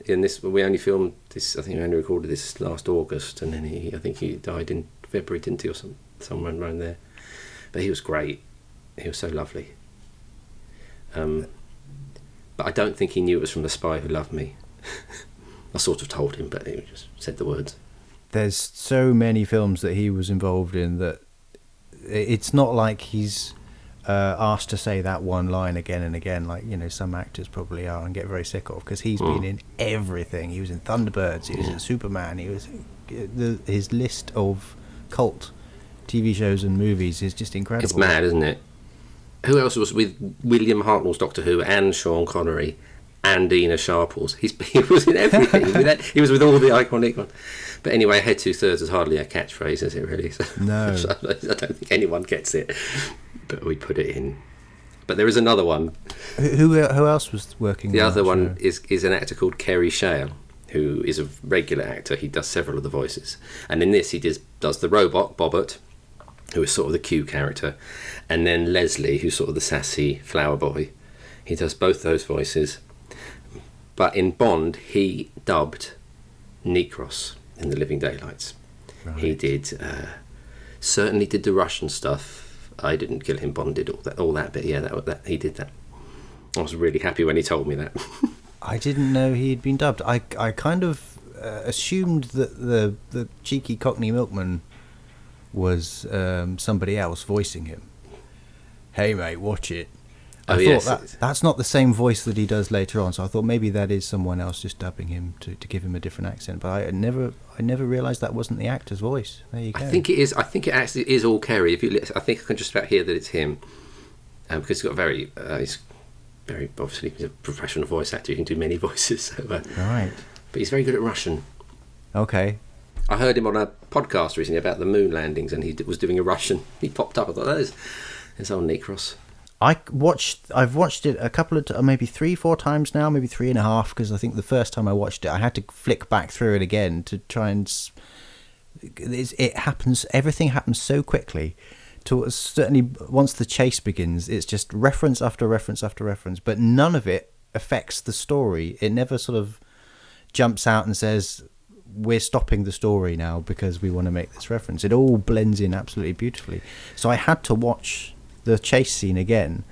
we only filmed this, I think we only recorded this last August, and then I think he died in February, didn't he, or somewhere around there. But he was great. He was so lovely. But I don't think he knew it was from The Spy Who Loved Me. I sort of told him, but he just said the words. There's so many films that he was involved in that it's not like he's asked to say that one line again and again, like, you know, some actors probably are and get very sick of, because he's been in everything. He was in Thunderbirds, he was in Superman, his list of cult TV shows and movies is just incredible. It's mad, isn't it? Who else was with William Hartnell's Doctor Who and Sean Connery and Dina Sharples? He was in everything. He was with all the iconic ones. But anyway, ahead 2/3 is hardly a catchphrase, is it really? No. So I don't think anyone gets it. But we put it in. But there is another one. Who else was working on the other that one show? is an actor called Kerry Shale, who is a regular actor. He does several of the voices. And in this, he does the robot, Bobbert, who is sort of the Q character, and then Leslie, who's sort of the sassy flower boy. He does both those voices. But in Bond, he dubbed Necros in The Living Daylights. Right. He did, certainly did the Russian stuff. I didn't kill him, Bond did all that bit. Yeah, that he did that. I was really happy when he told me that. I didn't know he'd been dubbed. I kind of assumed that the cheeky Cockney milkman was somebody else voicing him. Hey mate, watch it. I thought that's not the same voice that he does later on, so I thought maybe that is someone else just dubbing him to give him a different accent. But I never realised that wasn't the actor's voice. There you go. I think it is. I think it actually is all Kerry. I think I can just about hear that it's him, because he's got he's very obviously he's a professional voice actor. He can do many voices. So, right. But he's very good at Russian. Okay. I heard him on a podcast recently about the moon landings, and he was doing a Russian. He popped up. I thought, there's old Necros. I've watched it a couple of maybe 3-4 times now, maybe 3.5, because I think the first time I watched it, I had to flick back through it again to try and. It happens. Everything happens so quickly. Certainly, once the chase begins, it's just reference after reference after reference, but none of it affects the story. It never sort of jumps out and says, we're stopping the story now because we want to make this reference. It all blends in absolutely beautifully. So I had to watch the chase scene again,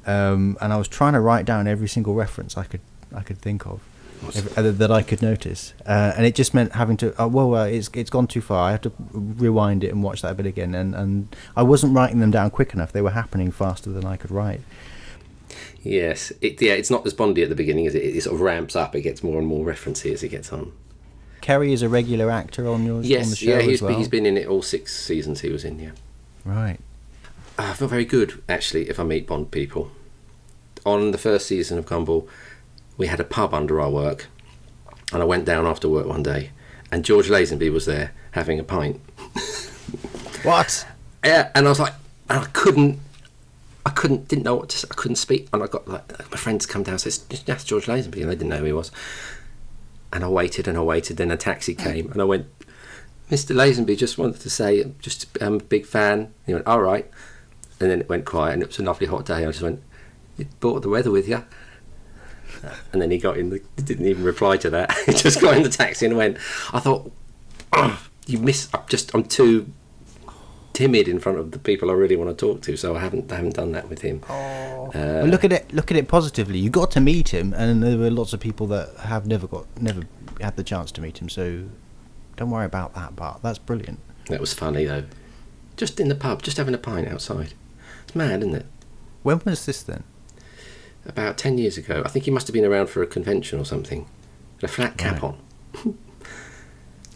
and I was trying to write down every single reference I could think of that I could notice, and it just meant having to it's gone too far. I have to rewind it and watch that bit again, and I wasn't writing them down quick enough. They were happening faster than I could write. Yes, it's not as Bondy at the beginning, is it? It sort of ramps up. It gets more and more references as it gets on. Kerry is a regular actor on the show as well? He's been in it all 6 seasons he was in, yeah. Right. I feel very good, actually, if I meet Bond people. On the first season of Gumball, we had a pub under our work, and I went down after work one day, and George Lazenby was there having a pint. What? Yeah, and I was like, and I didn't know what to say. I couldn't speak, and I got my friends come down and says, that's George Lazenby, and they didn't know who he was. And I waited, then a taxi came, and I went, Mr. Lazenby just wanted to say, I'm a big fan. He went, all right. And then it went quiet, and it was a lovely hot day. I just went, you brought the weather with you? And then he got in, he didn't even reply to that. He just got in the taxi and went. I thought, I'm too timid in front of the people I really want to talk to, so I haven't done that with him. Well, look at it positively. You got to meet him, and there were lots of people that have never had the chance to meet him. So don't worry about that part. That's brilliant. That was funny though. Just in the pub, just having a pint outside. It's mad, isn't it? When was this then? About 10 years ago. I think he must have been around for a convention or something. With a flat cap on.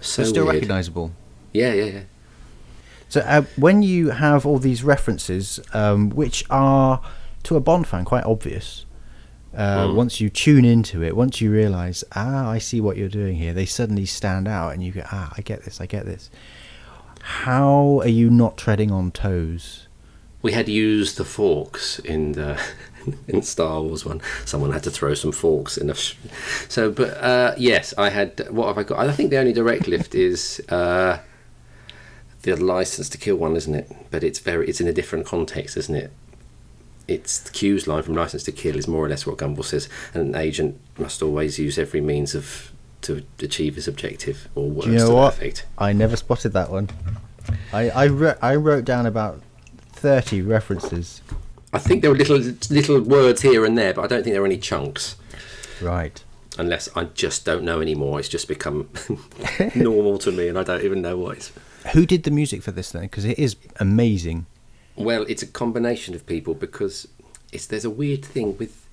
So still weird. recognisable. Yeah. So when you have all these references, which are, to a Bond fan, quite obvious, once you tune into it, once you realise, I see what you're doing here, they suddenly stand out and you go, I get this. How are you not treading on toes? We had used the forks in the in Star Wars one. Someone had to throw some forks in yes, I had. What have I got? I think the only direct lift is the License to Kill one, isn't it? But it's in a different context, isn't it? It's the Q's line from License to Kill is more or less what Gumball says, and an agent must always use every means to achieve his objective, or worse. Do you know what? Effect. I never spotted that one. I wrote down about 30 references. I think there were little words here and there, but I don't think there were any chunks. Right. Unless I just don't know anymore. It's just become normal to me, and I don't even know what it's. Who did the music for this then? Because it is amazing. Well, it's a combination of people, because there's a weird thing with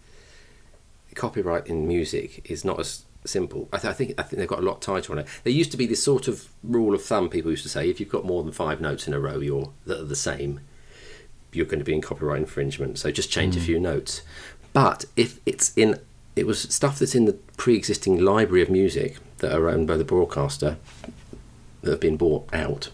copyright in music is not as simple. I think they've got a lot tighter on it. There used to be this sort of rule of thumb. People used to say, if you've got more than 5 notes in a row that are the same, you're going to be in copyright infringement. So just change a few notes. But if it was stuff that's in the pre-existing library of music that are owned by the broadcaster that have been bought out,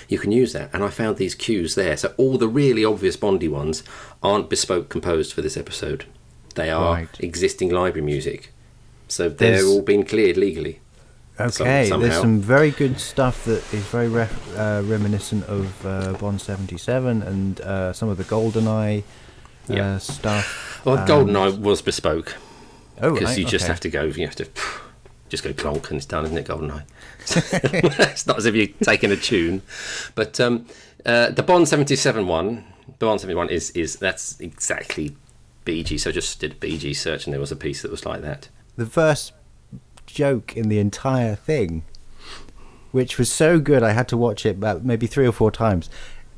you can use that. And I found these cues there. So all the really obvious Bondy ones aren't bespoke composed for this episode. They are existing library music. So they're all been cleared legally. Okay, somehow. there's some very good stuff that is very reminiscent of Bond 77 and some of the GoldenEye stuff. Well, GoldenEye was bespoke. Oh, because right, you just okay. have to go. You have to just go clonk and it's done, isn't it? GoldenEye. It's not as if you're taking a tune, but the Bond 77 one, the Bond 71 is that's exactly BG. So I just did a BG search and there was a piece that was like that. The first joke in the entire thing, which was so good I had to watch it about maybe 3 or 4 times.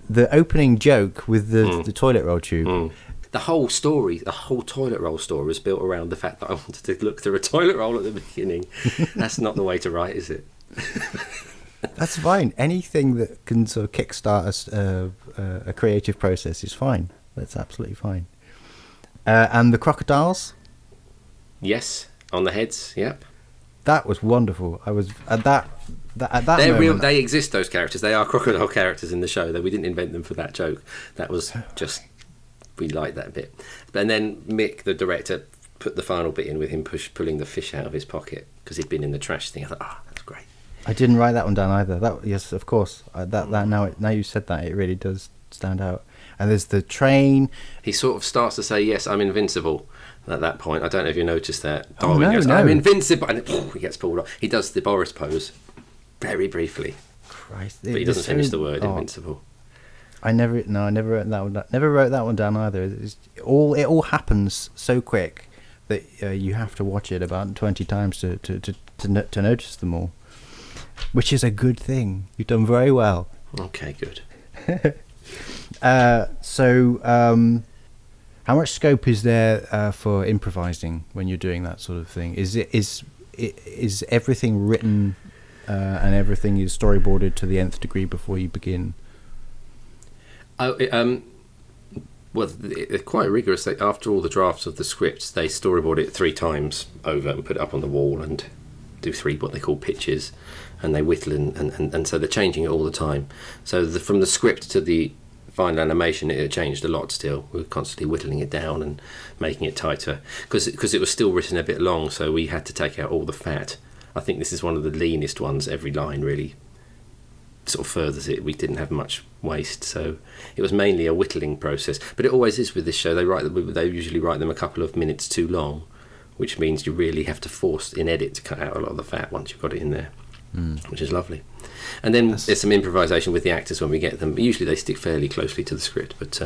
The opening joke with the toilet roll tube. The whole story, the whole toilet roll story was built around the fact that I wanted to look through a toilet roll at the beginning. That's not the way to write, is it? That's fine. Anything that can sort of kickstart a creative process is fine. That's absolutely fine. And the crocodiles? Yes, on the heads, yep. That was wonderful. I was at that They're moment. real. They exist. Those characters. They are crocodile characters in the show. That we didn't invent them for that joke. That was just we liked that bit. And then Mick, the director, put the final bit in with him pulling the fish out of his pocket because he'd been in the trash thing. I thought, that's great. I didn't write that one down either. That yes, of course. That now you said that, it really does stand out. And there's the train. He sort of starts to say, "Yes, I'm invincible." At that point, I don't know if you noticed that. Oh, Darwin no, goes, no. "I'm invincible," and he gets pulled off. He does the Boris pose very briefly, Christ, but he doesn't finish the word invincible. I never wrote that one down. Never wrote that one down either. It all happens so quick that you have to watch it about 20 times to notice them all, which is a good thing. You've done very well. Okay, good. How much scope is there for improvising when you're doing that sort of thing? Is everything written and everything is storyboarded to the nth degree before you begin? Well, they're quite rigorous. After all the drafts of the scripts, they storyboard it 3 times over and put it up on the wall and do 3 what they call pitches, and they whittle and so they're changing it all the time. So from the script to the final animation, it changed a lot. Still, we were constantly whittling it down and making it tighter because it was still written a bit long, so we had to take out all the fat. I think this is one of the leanest ones. Every line really sort of furthers it. We didn't have much waste, so it was mainly a whittling process. But it always is with this show. They usually write them a couple of minutes too long, which means you really have to force in edit to cut out a lot of the fat once you've got it in there, which is lovely. And then there's some improvisation with the actors when we get them. Usually they stick fairly closely to the script, but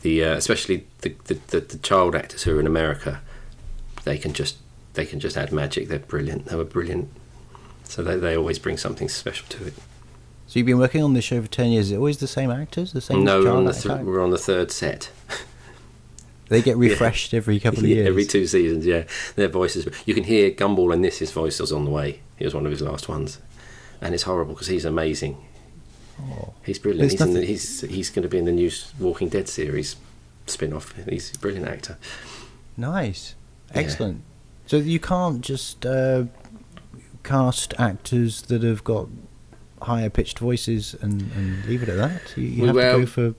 especially the child actors who are in America, they can just add magic. They're brilliant. They were brilliant. So they always bring something special to it. So you've been working on this show for 10 years. Is it always the same actors? The same? No, child we're on the 3rd set. They get refreshed every couple of years. Every 2 seasons, yeah. Their voices. You can hear Gumball in this. His voice was on the way. He was one of his last ones, and it's horrible because he's amazing. Oh. He's brilliant. He's going to be in the new Walking Dead series spin-off. He's a brilliant actor. Nice, excellent. Yeah. So you can't just cast actors that have got higher pitched voices and leave it at that. You have to go for.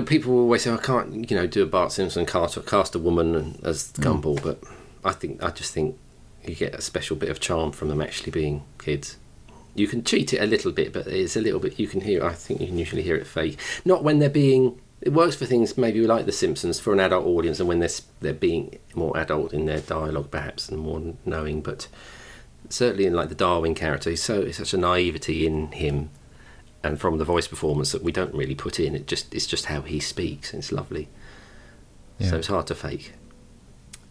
People always say I can't, do a Bart Simpson cast a woman as Gumball, but I just think you get a special bit of charm from them actually being kids. You can cheat it a little bit, but it's a little bit. You can hear. I think you can usually hear it fake. Not when they're being. It works for things maybe like The Simpsons for an adult audience, and when they're being more adult in their dialogue perhaps and more knowing. But certainly in like the Darwin character, it's such a naivety in him. And from the voice performance that we don't really put in, it's just how he speaks. It's lovely. Yeah. So it's hard to fake.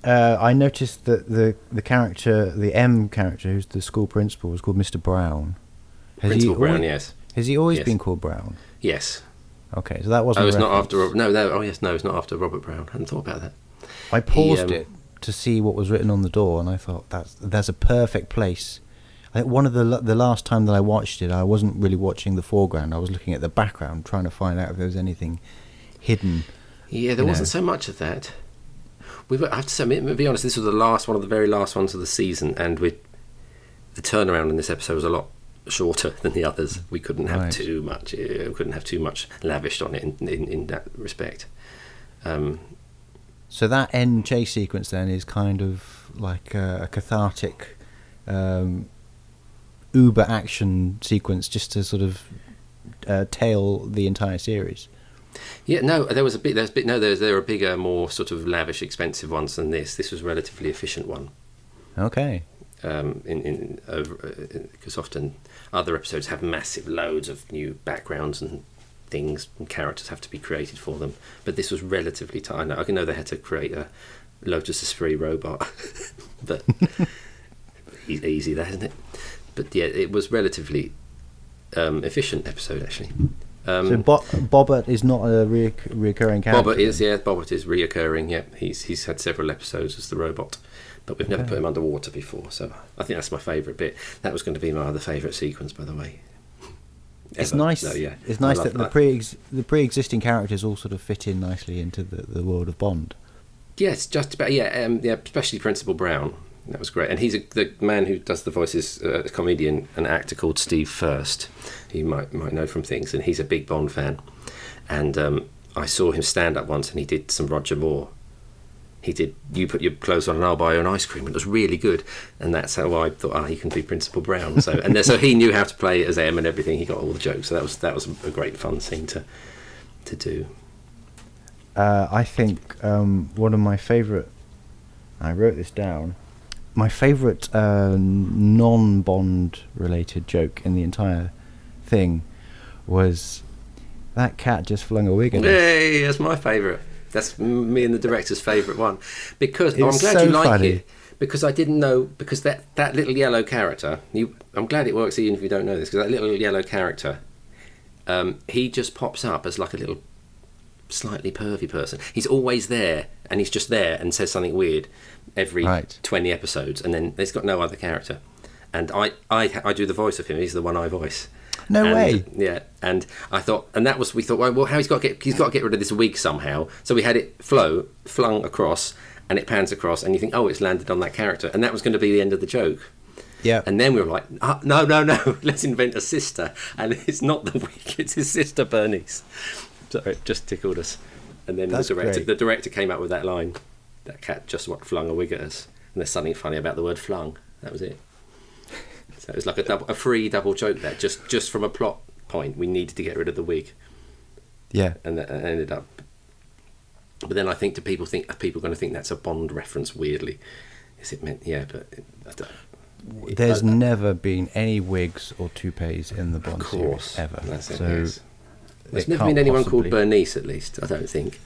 I noticed that the character, the M character, who's the school principal, was called Mr. Brown. Brown, yes. Has he always been called Brown? Yes. Okay, so that wasn't. Oh, it's not after. It's not after Robert Brown. I hadn't thought about that. I paused it to see what was written on the door, and I thought that's a perfect place. I think one of the last time that I watched it, I wasn't really watching the foreground. I was looking at the background, trying to find out if there was anything hidden. Yeah, there wasn't so much of that. I have to say, to be honest, this was one of the very last ones of the season, and the turnaround in this episode was a lot shorter than the others. We couldn't have too much. We couldn't have too much lavished on it in that respect. So that end chase sequence then is kind of like a cathartic uber action sequence just to sort of tail the entire series. Yeah, no, there were bigger, more sort of lavish, expensive ones than this. This was a relatively efficient one. Okay. Because often other episodes have massive loads of new backgrounds and things and characters have to be created for them. But this was relatively tiny. I know they had to create a Lotus Esprit robot, but easy that, isn't it? But yeah, it was relatively efficient episode actually. So Bobbert is not a reoccurring character? Bobbert is reoccurring, yeah. He's had several episodes as the robot, but we've never put him underwater before, so I think that's my favourite bit. That was going to be my other favourite sequence, by the way. It's nice. No, yeah. It's nice that the pre-existing characters all sort of fit in nicely into the world of Bond. Yes, just about. Especially Principal Brown. That was great. And he's the man who does the voices, a comedian, an actor called Steve First. You might know from things, and he's a big Bond fan. And I saw him stand up once, and he did some Roger Moore. He did "You put your clothes on, and I'll buy you an ice cream." It was really good, and that's how I thought, he can be Principal Brown. So so he knew how to play it as M and everything. He got all the jokes. So that was a great fun scene to do. I think one of my favourite. I wrote this down. My favourite non-Bond related joke in the entire thing was that cat just flung a wig at us. Hey, that's my favourite. That's me and the director's favourite one. Because I'm glad so you like funny. it. Because I didn't know, because that little yellow character, I'm glad it works even if you don't know this, because that little yellow character, he just pops up as like a little slightly pervy person. He's always there, and he's just there and says something weird every 20 episodes, and then there's got no other character. And I do the voice of him. He's the one I voice. No way. Yeah, and I thought, and that was, we thought, well, how he's got to get rid of this wig somehow. So we had it flung across, and it pans across, and you think, it's landed on that character, and that was going to be the end of the joke. Yeah. And then we were like, no, let's invent a sister, and it's not the wig, it's his sister Bernice. So it just tickled us. And then the director came up with that line, that cat just flung a wig at us, and there's something funny about the word flung. That was it. So it was like a free double joke there, just from a plot point. We needed to get rid of the wig. Yeah. And that ended up. But then I think people are going to think that's a Bond reference. Weirdly, is it meant? Yeah, but there's never been any wigs or toupees in the Bond series ever. That's it. So yes. There's never been anyone called Bernice, at least. I don't think.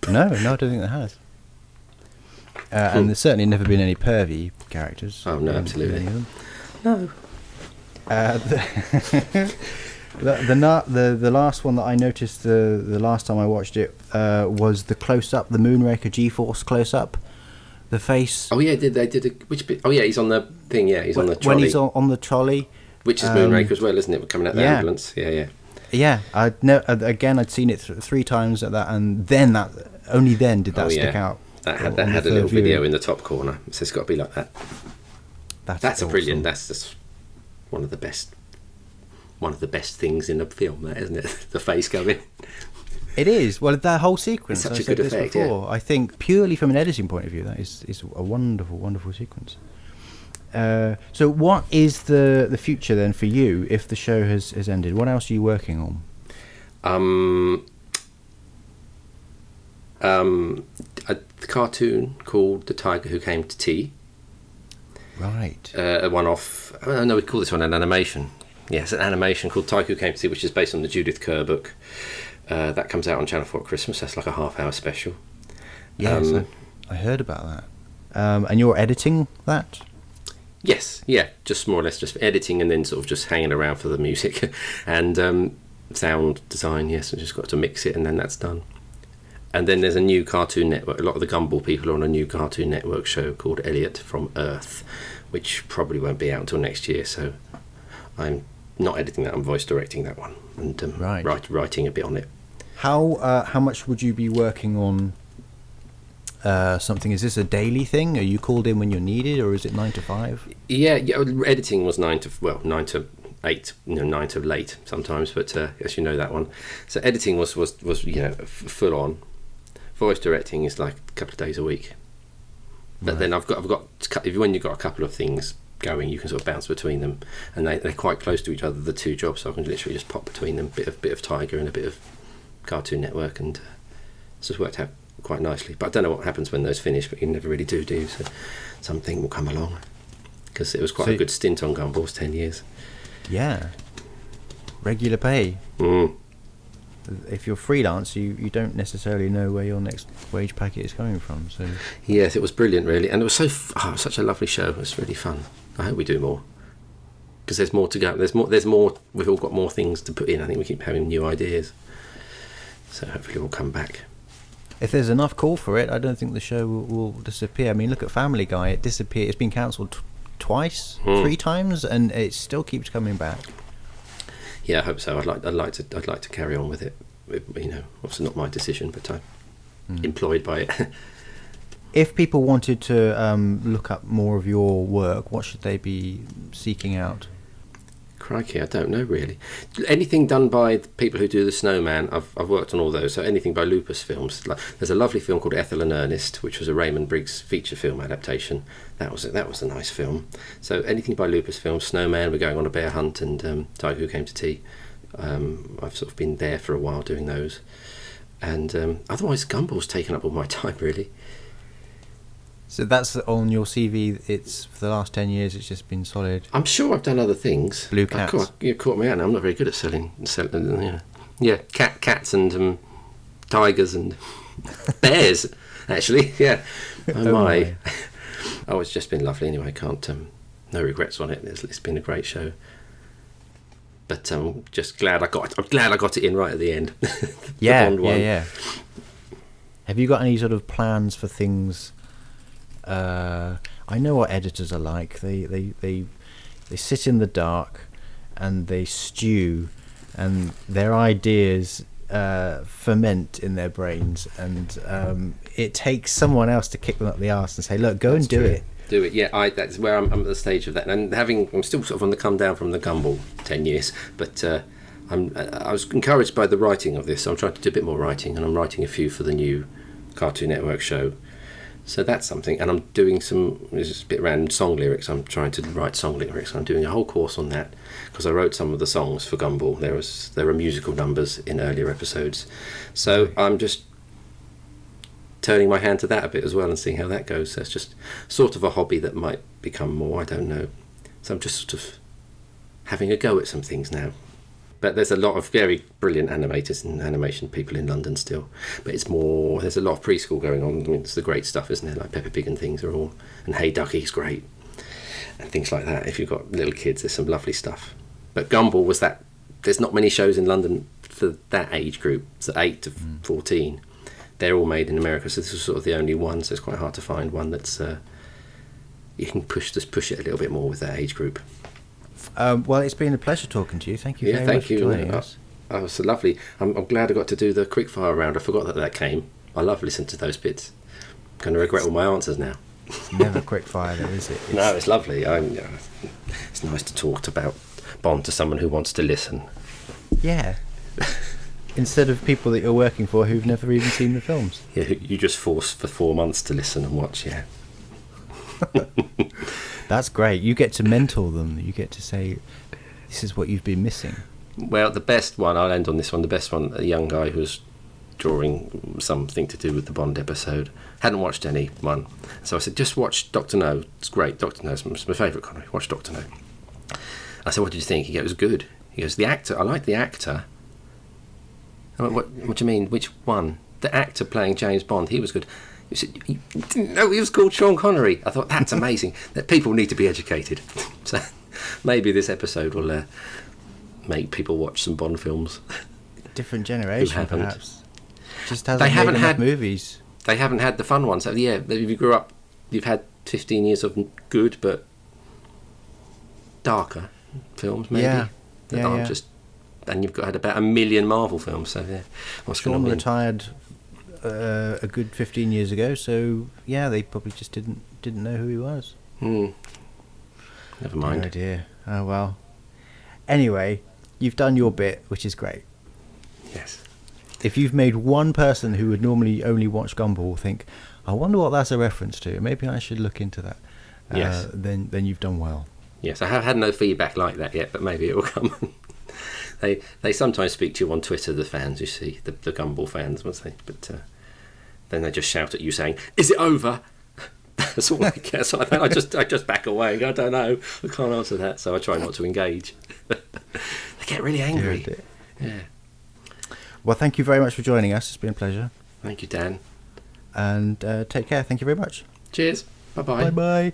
No, I don't think there has. And there's certainly never been any pervy characters. Oh no, absolutely. No. The last one that I noticed the last time I watched it was the close-up, the Moonraker G-Force close-up, the face. Oh yeah, they did which bit? Oh yeah, he's on the thing. Yeah, he's on the trolley. When he's on the trolley, which is Moonraker as well, isn't it? We're coming out the ambulance. Yeah. Yeah, I'd seen it 3 times at that, and then only then did that stick out. That had a little video in the top corner. So it's got to be like that. That's awesome. Brilliant. That's just one of the best things in a film, that, isn't it? The face going. It is. Well, that whole sequence. It's such a good effect. Yeah. I think purely from an editing point of view, that is a wonderful, wonderful sequence. So, what is the future then for you if the show has ended? What else are you working on? A cartoon called The Tiger Who Came to Tea. Right. A one-off. No, we call this one an animation. Yes, an animation called Tiger Who Came to Tea, which is based on the Judith Kerr book. That comes out on Channel 4 at Christmas. That's like a half-hour special. Yes, I heard about that. And you're editing that? Yes, yeah, just more or less just editing and then sort of just hanging around for the music and sound design. Yes, I just got to mix it and then that's done. And then there's a new Cartoon Network. A lot of the Gumball people are on a new Cartoon Network show called Elliot from Earth, which probably won't be out until next year. So I'm not editing that. I'm voice directing that one and writing a bit on it. How much would you be working on something? Is this a daily thing? Are you called in when you're needed, or is it 9 to 5? Yeah. Editing was 9 to 8, 9 to late sometimes, but as you know that one. So editing was full voice directing is like a couple of days a week. But then I've got when you've got a couple of things going, you can sort of bounce between them, and they're quite close to each other, the two jobs, so I can literally just pop between them, bit of Tiger and a bit of Cartoon Network, and it's just worked out quite nicely. But I don't know what happens when those finish, but you never really do you? So something will come along, because it was quite a good stint on Gumball's 10 years. Yeah, regular pay. If you're freelance, you don't necessarily know where your next wage packet is coming from. So yes, it was brilliant, really, and it was such a lovely show. It was really fun. I hope we do more, because there's more to go. There's more. We've all got more things to put in. I think we keep having new ideas, so hopefully we'll come back. If there's enough call for it, I don't think the show will disappear. I mean, look at Family Guy. It disappeared. It's been cancelled twice, 3 times, and it still keeps coming back. Yeah, I hope so. I'd like to carry on with it. Obviously not my decision, but I'm employed by it. If people wanted to look up more of your work, what should they be seeking out? Crikey, I don't know really. Anything done by the people who do the Snowman, I've worked on all those. So anything by Lupus Films. There's a lovely film called Ethel and Ernest, which was a Raymond Briggs feature film adaptation. That was a nice film. So anything by Lupus Films, Snowman, We're Going on a Bear Hunt, and Tiger Who Came to Tea. I've sort of been there for a while doing those. And otherwise, Gumball's taken up all my time really. So that's on your CV. It's for the last 10 years. It's just been solid. I'm sure I've done other things. Blue Cats. You caught me out. I'm not very good at selling. Yeah, cats and tigers and bears. Actually, yeah. Oh my. Oh, it's just been lovely. Anyway, can't. No regrets on it. It's been a great show. But I'm just glad I got it in right at the end. Yeah, Bond one. yeah. Have you got any sort of plans for things? I know what editors are like. They sit in the dark and they stew, and their ideas ferment in their brains, and it takes someone else to kick them up the arse and say, "Look, go and do it." Do it, yeah. That's where I'm at the stage of that, and I'm still sort of on the come down from the Gumball 10 years, but I was encouraged by the writing of this, so I'm trying to do a bit more writing, and I'm writing a few for the new Cartoon Network show. So that's something, and I'm doing this is a bit random, song lyrics. I'm trying to write song lyrics. I'm doing a whole course on that, because I wrote some of the songs for Gumball. There were musical numbers in earlier episodes, so I'm just turning my hand to that a bit as well and seeing how that goes. So it's just sort of a hobby that might become more, I don't know. So I'm just sort of having a go at some things now. But there's a lot of very brilliant animators and animation people in London still. But it's more, there's a lot of preschool going on. I mean, it's the great stuff, isn't it? Like Peppa Pig and things are all, and Hey Ducky's great. And things like that. If you've got little kids, there's some lovely stuff. But Gumball was that, there's not many shows in London for that age group, so 8 to 14. They're all made in America, so this was sort of the only one, so it's quite hard to find one that's, you can push it a little bit more with that age group. Well, it's been a pleasure talking to you. Thank you very much for joining us. Oh, it's lovely. I'm glad I got to do the quickfire round. I forgot that came. I love listening to those bits. I'm going to regret all my answers now. It's never quickfire though, is it? No, it's lovely. It's nice to talk about Bond to someone who wants to listen. Yeah. Instead of people that you're working for who've never even seen the films. Yeah, you just force for 4 months to listen and watch, yeah. That's great. You get to mentor them. You get to say, this is what you've been missing. Well, the best one, I'll end on this one, the best one, a young guy who was drawing something to do with the Bond episode, hadn't watched any one. So I said, just watch Dr. No. It's great. Dr. No is my favourite Connery. Watch Dr. No. I said, what did you think? He goes, it was good. He goes, the actor, I like the actor. I went, what do you mean? Which one? The actor playing James Bond, he was good. He said, you didn't know he was called Sean Connery. I thought, that's amazing. That people need to be educated. So maybe this episode will make people watch some Bond films. Different generation, perhaps. Just hasn't they haven't made had enough movies. They haven't had the fun ones. So yeah, if you grew up, you've had 15 years of good but darker films, maybe. Yeah. That aren't just. And you've had about 1 million Marvel films. So yeah, what's going Sean on? Retired a good 15 years ago, so yeah, they probably just didn't know who he was. Never mind. No idea. Oh well. Anyway, you've done your bit, which is great. Yes. if you've made one person who would normally only watch Gumball think, I wonder what that's a reference to, maybe I should look into that, Yes. then you've done well. Yes, I have had no feedback like that yet, but maybe it will come. They sometimes speak to you on Twitter, the fans, you see, the Gumball fans, won't they? But then they just shout at you saying, "Is it over?" That's all I get. So I just back away and go, I don't know, I can't answer that. So I try not to engage. They get really angry. Yeah. Well, thank you very much for joining us. It's been a pleasure. Thank you, Dan. And take care. Thank you very much. Cheers. Bye-bye. Bye-bye.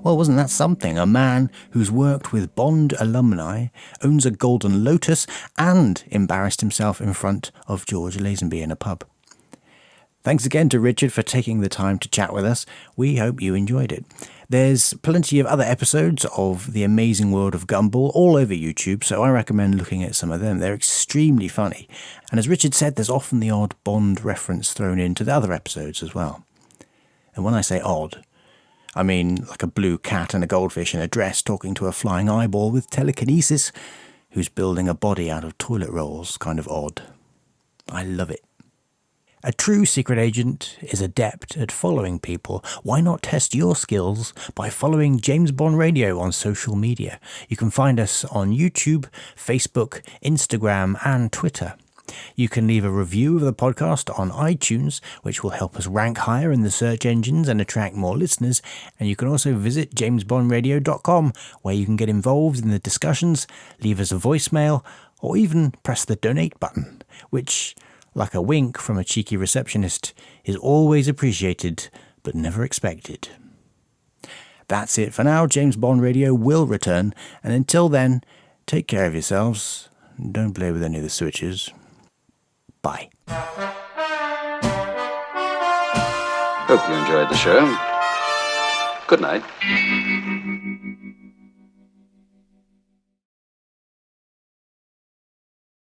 Well, wasn't that something? A man who's worked with Bond alumni, owns a Golden Lotus, and embarrassed himself in front of George Lazenby in a pub. Thanks again to Richard for taking the time to chat with us. We hope you enjoyed it. There's plenty of other episodes of The Amazing World of Gumball all over YouTube, so I recommend looking at some of them. They're extremely funny. And as Richard said, there's often the odd Bond reference thrown into the other episodes as well. And when I say odd, I mean like a blue cat and a goldfish in a dress talking to a flying eyeball with telekinesis who's building a body out of toilet rolls, kind of odd. I love it. A true secret agent is adept at following people. Why not test your skills by following James Bond Radio on social media? You can find us on YouTube, Facebook, Instagram, and Twitter. You can leave a review of the podcast on iTunes, which will help us rank higher in the search engines and attract more listeners. And you can also visit jamesbondradio.com, where you can get involved in the discussions, leave us a voicemail, or even press the donate button, which, like a wink from a cheeky receptionist, is always appreciated but never expected. That's it for now. James Bond Radio will return, and until then, take care of yourselves. Don't play with any of the switches. Bye. Hope you enjoyed the show. Good night.